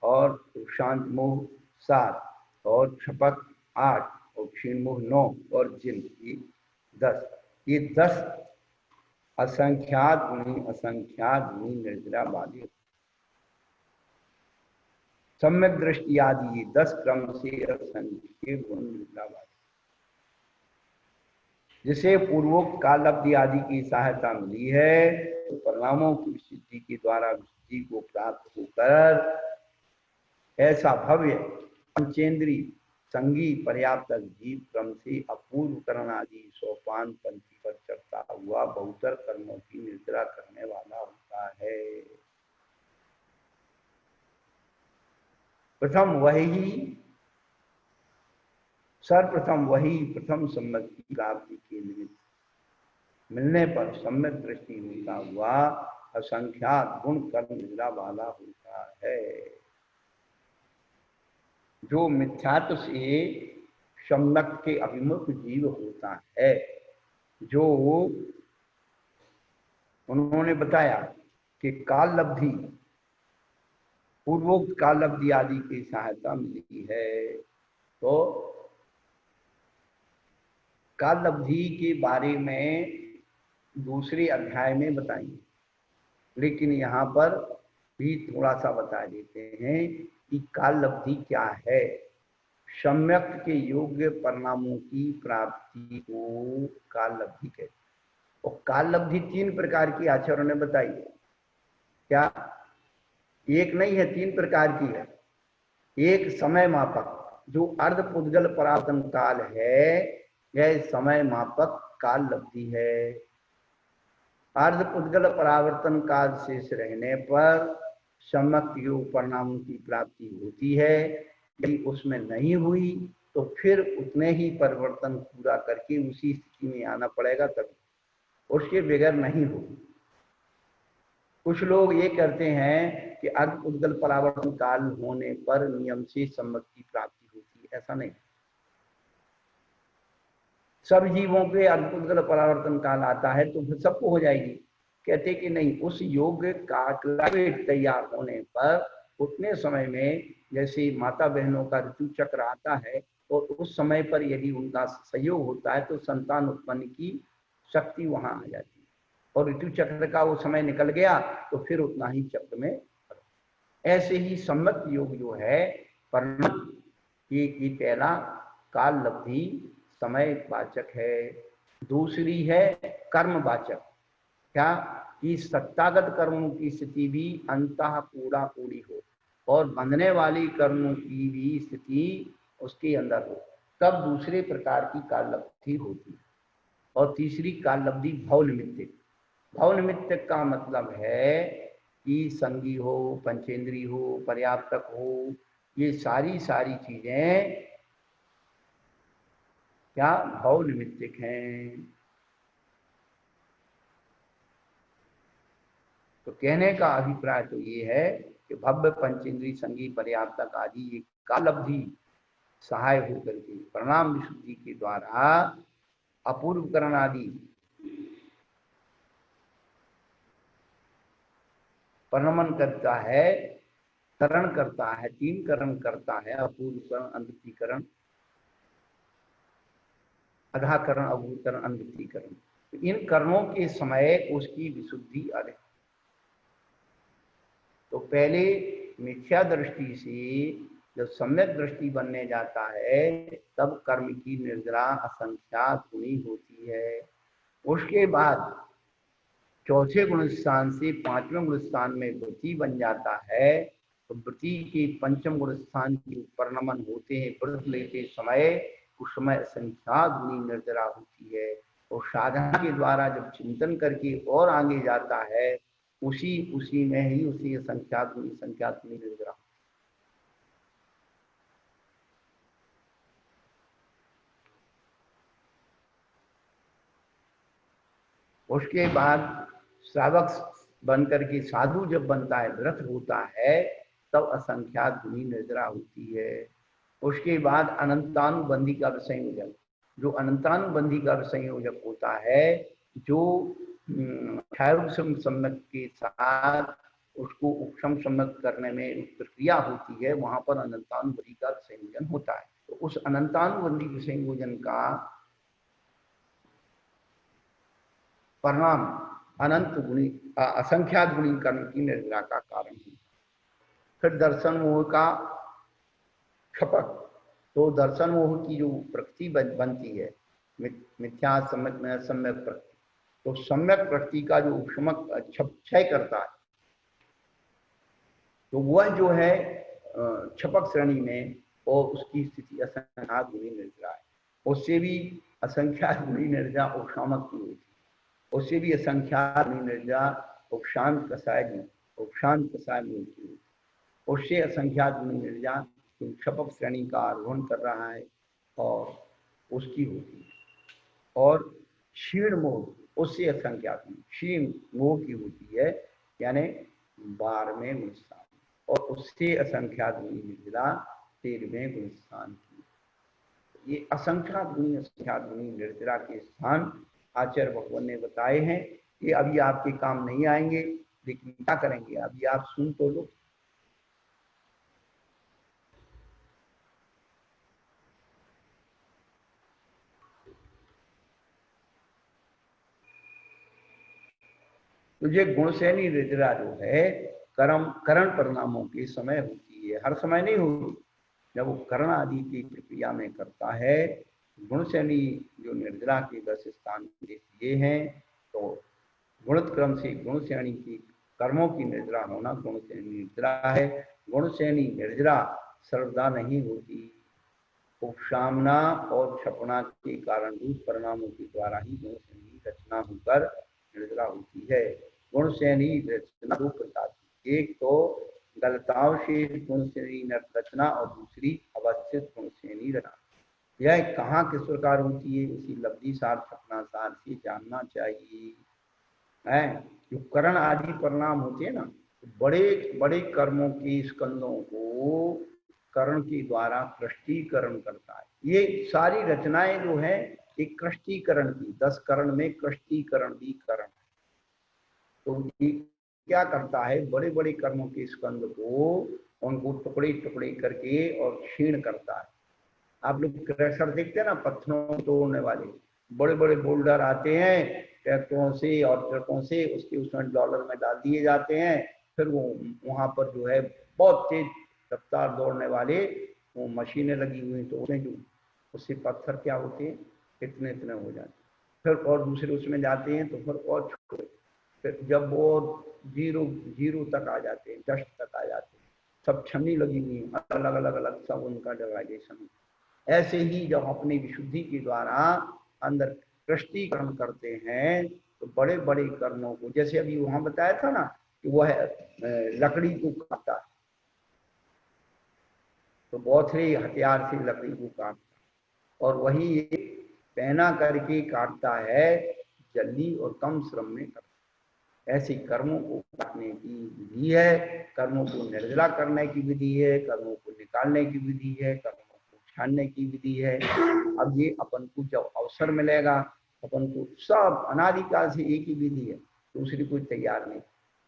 और शांत मोह 7 और छपक 8 और क्षीण मोह 9 और जिन 10। ये 10 असंख्यात गुणी निर्जरा वाले। सम्यक दृष्टि आदि ये 10 क्रम से असंख्य गुण निर्जरा वाले, जिसे पूर्वोक्त कालब्धि आदि की सहायता मिली है, तो परिणामों की सिद्धि के द्वारा सिद्धि को प्राप्त होकर ऐसा भव्य पंचेंद्री संगी पर्याप्त जीव क्रम से अपूर्व करण आदि सोपान पंथी पर चढ़ता हुआ बहुतर कर्मों की निर्जरा करने वाला होता है। सर्वप्रथम वही प्रथम सम्यक की प्राप्ति के निमित्त मिलने पर सम्यक दृष्टि होता हुआ असंख्यात गुण कर्म निर्जरा वाला होता है। जो मिथ्यात्व से सम्यक के अभिमुख जीव होता है, जो उन्होंने बताया कि काललब्धि पूर्वोक्त काललब्धि आदि की सहायता मिली है, तो काललब्धि के बारे में दूसरे अध्याय में बताएंगे, लेकिन यहाँ पर भी थोड़ा सा बता देते हैं कि काललब्धि क्या है। सम्यक के योग्य परिणामों की प्राप्ति को काललब्धि कहते हैं। और काललब्धि 3 प्रकार की आचार्यों ने बताई है। क्या एक नहीं है, 3 प्रकार की है। एक समय मापक जो अर्ध पुद्गल परावर्तन काल है, यह समय मापक काललब्धि है। अर्ध पुद्गल परावर्तन काल शेष रहने पर सम्यक योग परिणामों की प्राप्ति होती है। यदि उसमें नहीं हुई तो फिर उतने ही परिवर्तन पूरा करके उसी स्थिति में आना पड़ेगा, तभी, उसके बगैर नहीं होगी। कुछ लोग ये करते हैं कि अर्ध पुद्गल परावर्तन काल होने पर नियम से सम्यक की प्राप्ति होती है, ऐसा नहीं। सब जीवों पे अर्ध पुद्गल परावर्तन काल आता है तो फिर सबको हो जाएगी। कहते कि नहीं, उस योग का क्लाइमेट तैयार होने पर उतने समय में, जैसे माता बहनों का ऋतु चक्र आता है और उस समय पर यदि उनका सहयोग होता है तो संतान उत्पन्न की शक्ति वहां आ जाती है। और ऋतु चक्र का वो समय निकल गया तो फिर उतना ही चक्र में। ऐसे ही सम्यक योग जो है परिणाम की पहला काललब्धि समय वाचक है, दूसरी है कर्म वाचक। क्या कि सत्तागत कर्मों की स्थिति भी अंतः पूरा पूरी हो और बंधने वाली कर्मों की भी स्थिति उसके अंदर हो, तब दूसरे प्रकार की काललब्धि होती है। और तीसरी काललब्धि भव निमित्तिक। भव निमित्तिक का मतलब है कि संगी हो, पंचेंद्री हो, पर्याप्तक हो, ये सारी चीजें क्या भव निमित्तिक हैं। तो कहने का अभिप्राय तो ये है कि भव्य पंचेंद्री संगी पर्याप्तक आदि ये काललब्धि सहाय होकर के परिणाम विशुद्धि के द्वारा अपूर्वकरण आदि परिणमन करता है, करण करता है, 3 करण करता है, अपूर्वकरण, अनवृत्तिकरण, अधाकरण, अपूर्वकरण, अनवृत्तिकरण। तो इन कर्मों के समय उसकी विशुद्धि अधिक। तो पहले मिथ्या दृष्टि से जब सम्यक दृष्टि बनने जाता है तब कर्म की निर्जरा असंख्यात गुणी होती है। उसके बाद चौथे गुण स्थान से पांचवें गुण स्थान में वृत्ति बन जाता है। तो वृत्ति के पंचम गुण स्थान के ऊपर नमन होते हैं व्रत लेते समय, उस समय असंख्यात गुणी निर्जरा होती है। और साधना के द्वारा जब चिंतन करके और आगे जाता है, उसी उसी में ही उसी असंख्यात गुणी निर्जरा। उसके बाद श्रावक बन करके साधु जब बनता है, व्रत होता है, तब असंख्यात गुणी निर्जरा होती है। उसके बाद अनंतानुबंधी का संयोजन, जो अनंतानुबंधी का संयोजक होता है, जो सम्यक के साथ उसको उपशम सम्यक करने में प्रक्रिया होती है, वहां पर अनंतानुबंधी का संयोजन होता है। तो उस अनंतानुबंधी संयोजन का परिणाम अनंत गुणी असंख्यात गुणी कर्म की निर्जरा का कारण है। फिर दर्शन मोह का क्षपक, तो दर्शन मोह की जो प्रकृति बनती है, मिथ्या सम्यक सम्यक प्रकृति, तो सम्यक प्रकृति का जो उपशमक क्षय करता है, तो वह जो है क्षपक श्रेणी में, और उसकी स्थिति असंख्यात गुणी निर्जरा है। उससे भी असंख्यात गुणी निर्जरा उपशामक की होती है, उससे भी असंख्यात गुणी निर्जरा उपशांत कसाय में होती है। उससे असंख्यात गुणी निर्जरा क्षपक श्रेणी का आरोहण कर रहा है और उसकी होती है। और क्षीण मोह, उससे असंख्यात क्षीण मोह की होती है, यानी 12वें गुण स्थान, और उससे असंख्यात गुणी निर्जरा 13वें गुण स्थान की। ये असंख्यात गुणी निर्जरा के स्थान आचार्य भगवान ने बताए हैं। ये अभी आपके काम नहीं आएंगे, लेकिन क्या करेंगे, अभी आप सुन तो लो। तो ये गुणसैनी निर्जरा जो है करण परिणामों के समय होती है, हर समय नहीं होती। जब वो करण आदि की प्रक्रिया में करता है, गुणसैनी जो निर्जरा के 10 स्थान ये हैं। तो गुणित क्रम से गुणसैनी की कर्मों की निर्जरा होना गुणसैनी निर्जरा है। गुणसैनी निर्जरा सर्वदा नहीं होती, उपशामना और क्षपना के कारण रूप परिणामों के द्वारा ही गुणसैनी रचना होकर निर्जरा होती है। गुणसैनी रचना दो प्रकार की, एक तो गलतावशेष गुणसैनी रचना और दूसरी अवस्थित गुणसैनी रचना। यह कहाँ किस प्रकार होती है, इसी लब्धि सार छपना सार से जानना चाहिए। है जो करण आदि परिणाम होते हैं ना, बड़े बड़े कर्मों के स्कंदों को करण के द्वारा कृष्टीकरण करता है। ये सारी रचनाएं जो है एक कृष्टीकरण की, 10 करण में कृष्टीकरण भी करण। तो ये क्या करता है, बड़े बड़े कर्मों के स्कंद को उनको टुकड़े टुकड़े करके और क्षीण करता है। आप लोग क्रशर देखते हैं ना, पत्थरों को तोड़ने वाले बड़े बड़े बोल्डर आते हैं ट्रैक्टरों से और ट्रकों से, उसके उसमें डॉलर में डाल दिए जाते हैं। फिर वो वहां पर जो है बहुत तेज रफ्तार दौड़ने वाले वो मशीनें लगी हुई, तो उसमें जो उससे पत्थर क्या होते हैं, इतने इतने हो जाते हैं। फिर और दूसरे उसमें जाते हैं तो फिर और छोटे, फिर जब वो जीरो जीरो तक आ जाते हैं, डस्ट तक आ जाते हैं, सब छन्नी लगी हुई, अलग अलग अलग सब उनका डिवाइडेशन। ऐसे ही जब अपनी विशुद्धि के द्वारा अंदर कृष्टीकरण करते हैं, तो बड़े बड़े कर्मों को, जैसे अभी वहां बताया था ना कि वह लकड़ी को काटता है, तो बहुत ही हथियार से लकड़ी को काटता, और वही पहना करके काटता है जल्दी और कम श्रम में करता। ऐसे कर्मों को काटने की विधि है, कर्मों को निर्जला करने की विधि है, कर्मों को निकालने की विधि है, कर्मों को छानने की विधि है। अब ये अपन को जब अवसर मिलेगा, अपन को सब अनादिकाल से एक ही विधि है, दूसरी कोई तैयार नहीं।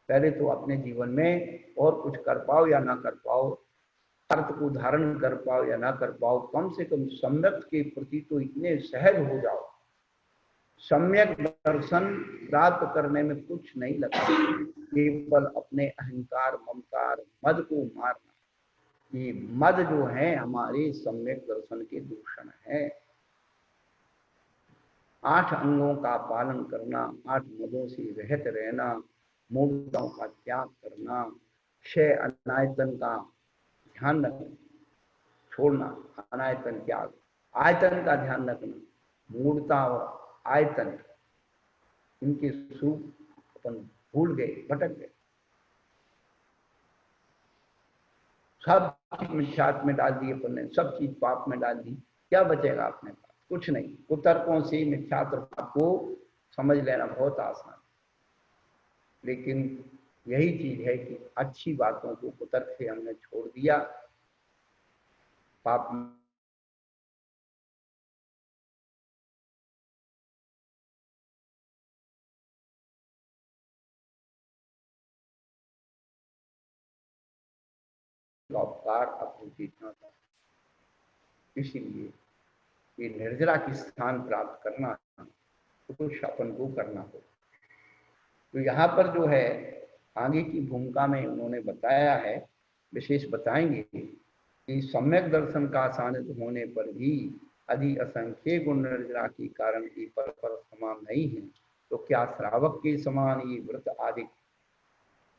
पहले तो अपने जीवन में और कुछ कर पाओ या ना कर पाओ, अर्थ को धारण कर पाओ या ना कर पाओ, कम से कम सम्यक के प्रति तो इतने सहज हो जाओ। सम्यक दर्शन प्राप्त करने में कुछ नहीं लगता, केवल अपने अहंकार ममकार मद को मारना, ये मद जो है हमारे सम्यक दर्शन के दूषण है। 8 अंगों का पालन करना, 8 मदों से रहित रहना, मूर्तों का त्याग करना, 6 अनायतन का ध्यान रखना, छोड़ना, अनायतन त्याग, आयतन का ध्यान रखना, मूर्ता और आयतन इनके स्वरूप अपन भूल गए, भटक गए, सब चीज मिथ्यात्व में डाल दी अपन ने, सब चीज पाप में डाल दी, क्या बचेगा अपने पास? कुछ नहीं। कुतर्कों से मिथ्यात्व को समझ लेना बहुत आसान, लेकिन यही चीज है कि अच्छी बातों को कुतर्क से हमने छोड़ दिया, पाप का उपकार अपनी जीतना था। इसीलिए ये निर्जरा की स्थान प्राप्त करना तो कुछ अपन को करना हो। तो यहाँ पर जो है आगे की भूमिका में उन्होंने बताया है, विशेष बताएंगे कि सम्यक दर्शन का सानिध्य होने पर भी यदि असंख्य गुण निर्जरा के कारण की परस्पर समान नहीं है, तो क्या श्रावक के समान ये व्रत आदि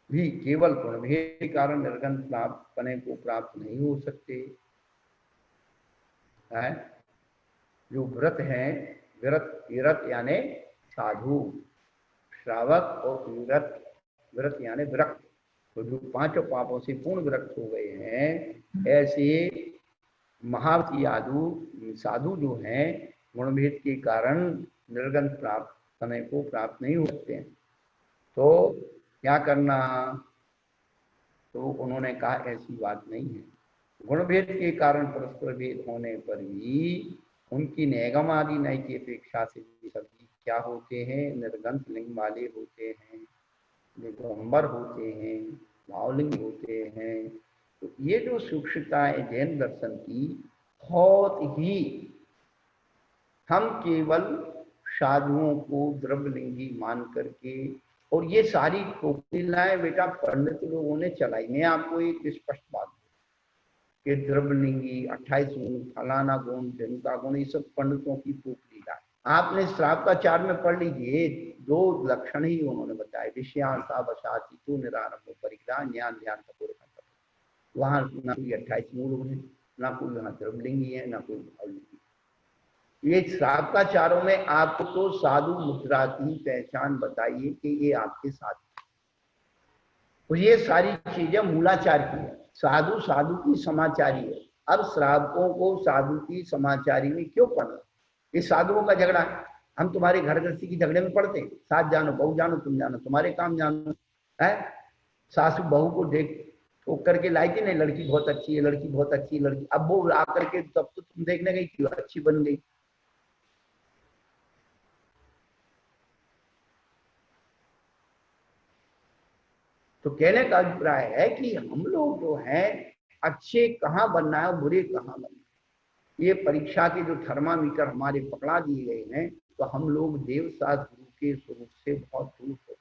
भी केवल गुणभेद के कारण निर्गन प्राप्त करने को प्राप्त नहीं हो सकते है? जो व्रत है, व्रत व्रत यानी साधु, श्रावक और विरत, विरत यानी विरक्त, तो जो 5 पापों से पूर्ण विरक्त हो गए हैं, ऐसे महावती साधु जो हैं गुणभेद के कारण निर्गन प्राप्त करने को प्राप्त नहीं हो सकते हैं। तो क्या करना? तो उन्होंने कहा ऐसी बात नहीं है। गुणभेद के कारण परस्पर भेद होने पर भी उनकी नैगम आदि नय की अपेक्षा से सभी क्या होते हैं? निर्गंथ लिंग वाले होते हैं, दिगंबर होते हैं, भावलिंग होते हैं। तो ये जो सूक्ष्मता है जैन दर्शन की, बहुत ही हम केवल साधुओं को द्रव्यलिंगी मान करके, और ये सारी कोकिलाएं बेटा पंडित लोगों ने चलाई। मैं आपको एक स्पष्ट बात कि द्रव्यलिंगी, 28 गुण, फलाना गुण, ढिमका गुण, ये सब पंडितों की पोकलीला है। आपने श्राप का 4 में पढ़ लीजिए, 2 लक्षण ही उन्होंने बताए, विषयांसा वशाती तो निरारंभ परिग्रह ज्ञान ध्यान कपूर। वहां ना कोई 28 मूल है, ना कोई वहां द्रव्यलिंगी है, ना कोई भावलिंगी। ये श्राप का 4 में आपको तो साधु मुद्रा की पहचान बताइए कि ये आपके साथ, तो ये सारी चीजें मूलाचार की है। साधु साधु की समाचारी है। अब श्रावकों को साधु की समाचारी में क्यों पढ़ना? ये साधुओं का झगड़ा है। हम तुम्हारे घर गृहस्थी की झगड़े में पड़ते हैं, साथ जानो बहू जानो, तुम जानो तुम्हारे काम जानो है। सासू बहू को देख तो करके लाई थी नहीं, लड़की बहुत अच्छी है, लड़की बहुत अच्छी है, लड़की, अब वो आकर के तब तो तुम देखने गई क्यों अच्छी बन गई। तो कहने का अभिप्राय है कि हम लोग जो है अच्छे कहाँ बनना है, बुरे कहाँ बनना है, ये परीक्षा के जो थर्मामीटर हमारे पकड़ा दिए गए हैं, तो हम लोग देव साथ गुरु के स्वरूप से बहुत दूर हो।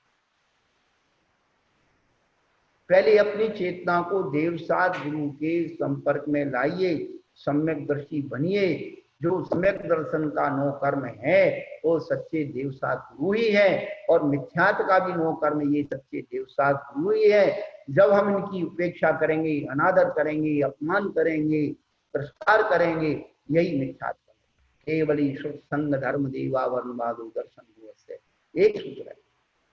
पहले अपनी चेतना को देव साथ गुरु के संपर्क में लाइए, सम्यक दर्शी बनिए। जो सम्यक दर्शन का नो कर्म है वो सच्चे देव साथ गुरु ही है, और मिथ्यात का भी नो कर्म ये सच्चे देव साथ गुरु ही है। जब हम इनकी उपेक्षा करेंगे, अनादर करेंगे, अपमान करेंगे, तिरस्कार करेंगे, यही मिथ्यात केवली शुभ संग धर्म देवा वर्णवादो दर्शन से एक सूत्र है।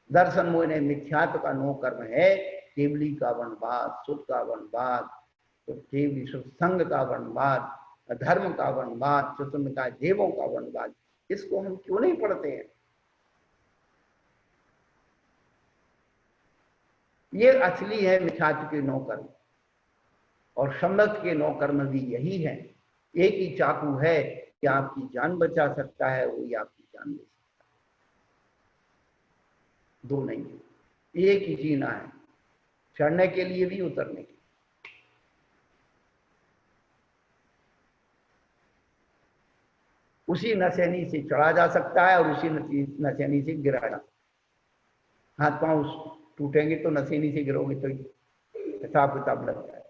दर्शन मोह ने मिथ्यात्व का नो कर्म है, केवली का वनवाद, सुख का वनवाद, तो केवली शुभ संग का वनवाद, धर्म का वनवाद, चतुर्थ का देवों का वनवाद। इसको हम क्यों नहीं पढ़ते हैं? ये असली है मिथ्यात्व के नौ कर्म, और सम्यक के नौ कर्म भी यही है। एक ही चाकू है कि आपकी जान बचा सकता है, वही आपकी जान ले सकता है। दो नहीं, एक ही जीना है, चढ़ने के लिए भी उतरने के लिए। उसी नशेनी से चढ़ा जा सकता है और उसी नशेनी से गिरा जा। हाथ पांव टूटेंगे तो नशेनी से गिरोगे तो हिसाब किताब लग जाएगा।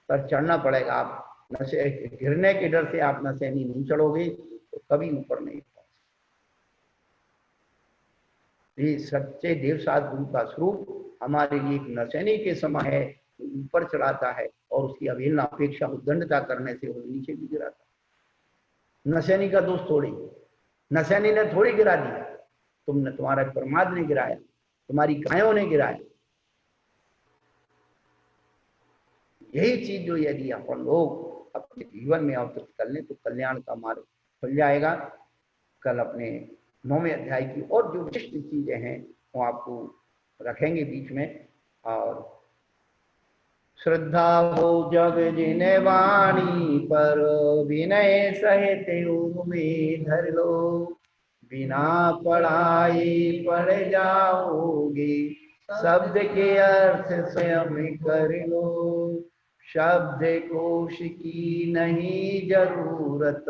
पर चढ़ना पड़ेगा। आप नशे गिरने के डर से आप नशेनी नहीं चढ़ोगे तो कभी ऊपर नहीं पहुंचे। ये सच्चे देवसात गुरु का स्वरूप हमारे लिए एक नशेनी के समय है, ऊपर चढ़ाता है और उसकी अवहेलना अपेक्षा उद्दंडता करने से वो नीचे भी गिराता है। नशेनी का दोष थोड़ी, नशेनी ने थोड़ी गिरा दिया, तुमने, तुम्हारा प्रमाद ने गिराया, तुम्हारी कायों ने गिराया। यही चीज जो यदि अपन लोग अपने जीवन में अवतरित कर लें तो कल्याण का मार्ग खुल जाएगा। कल अपने 9वें अध्याय की और जो विशिष्ट चीजें हैं वो आपको रखेंगे बीच में। और श्रद्धा हो जग जिने वाणी पर, विनय सहित में धर लो, बिना पढ़ाई पढ़ जाओगे, शब्द के अर्थ स्वयं कर लो। शब्द कोश की नहीं जरूरत,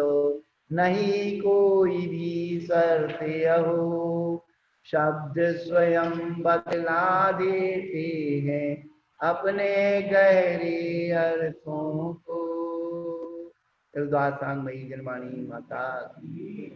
नहीं कोई भी शर्त हो, शब्द स्वयं बतला देते हैं अपने गहरे अर्थों को। मई जनवाणी माता की।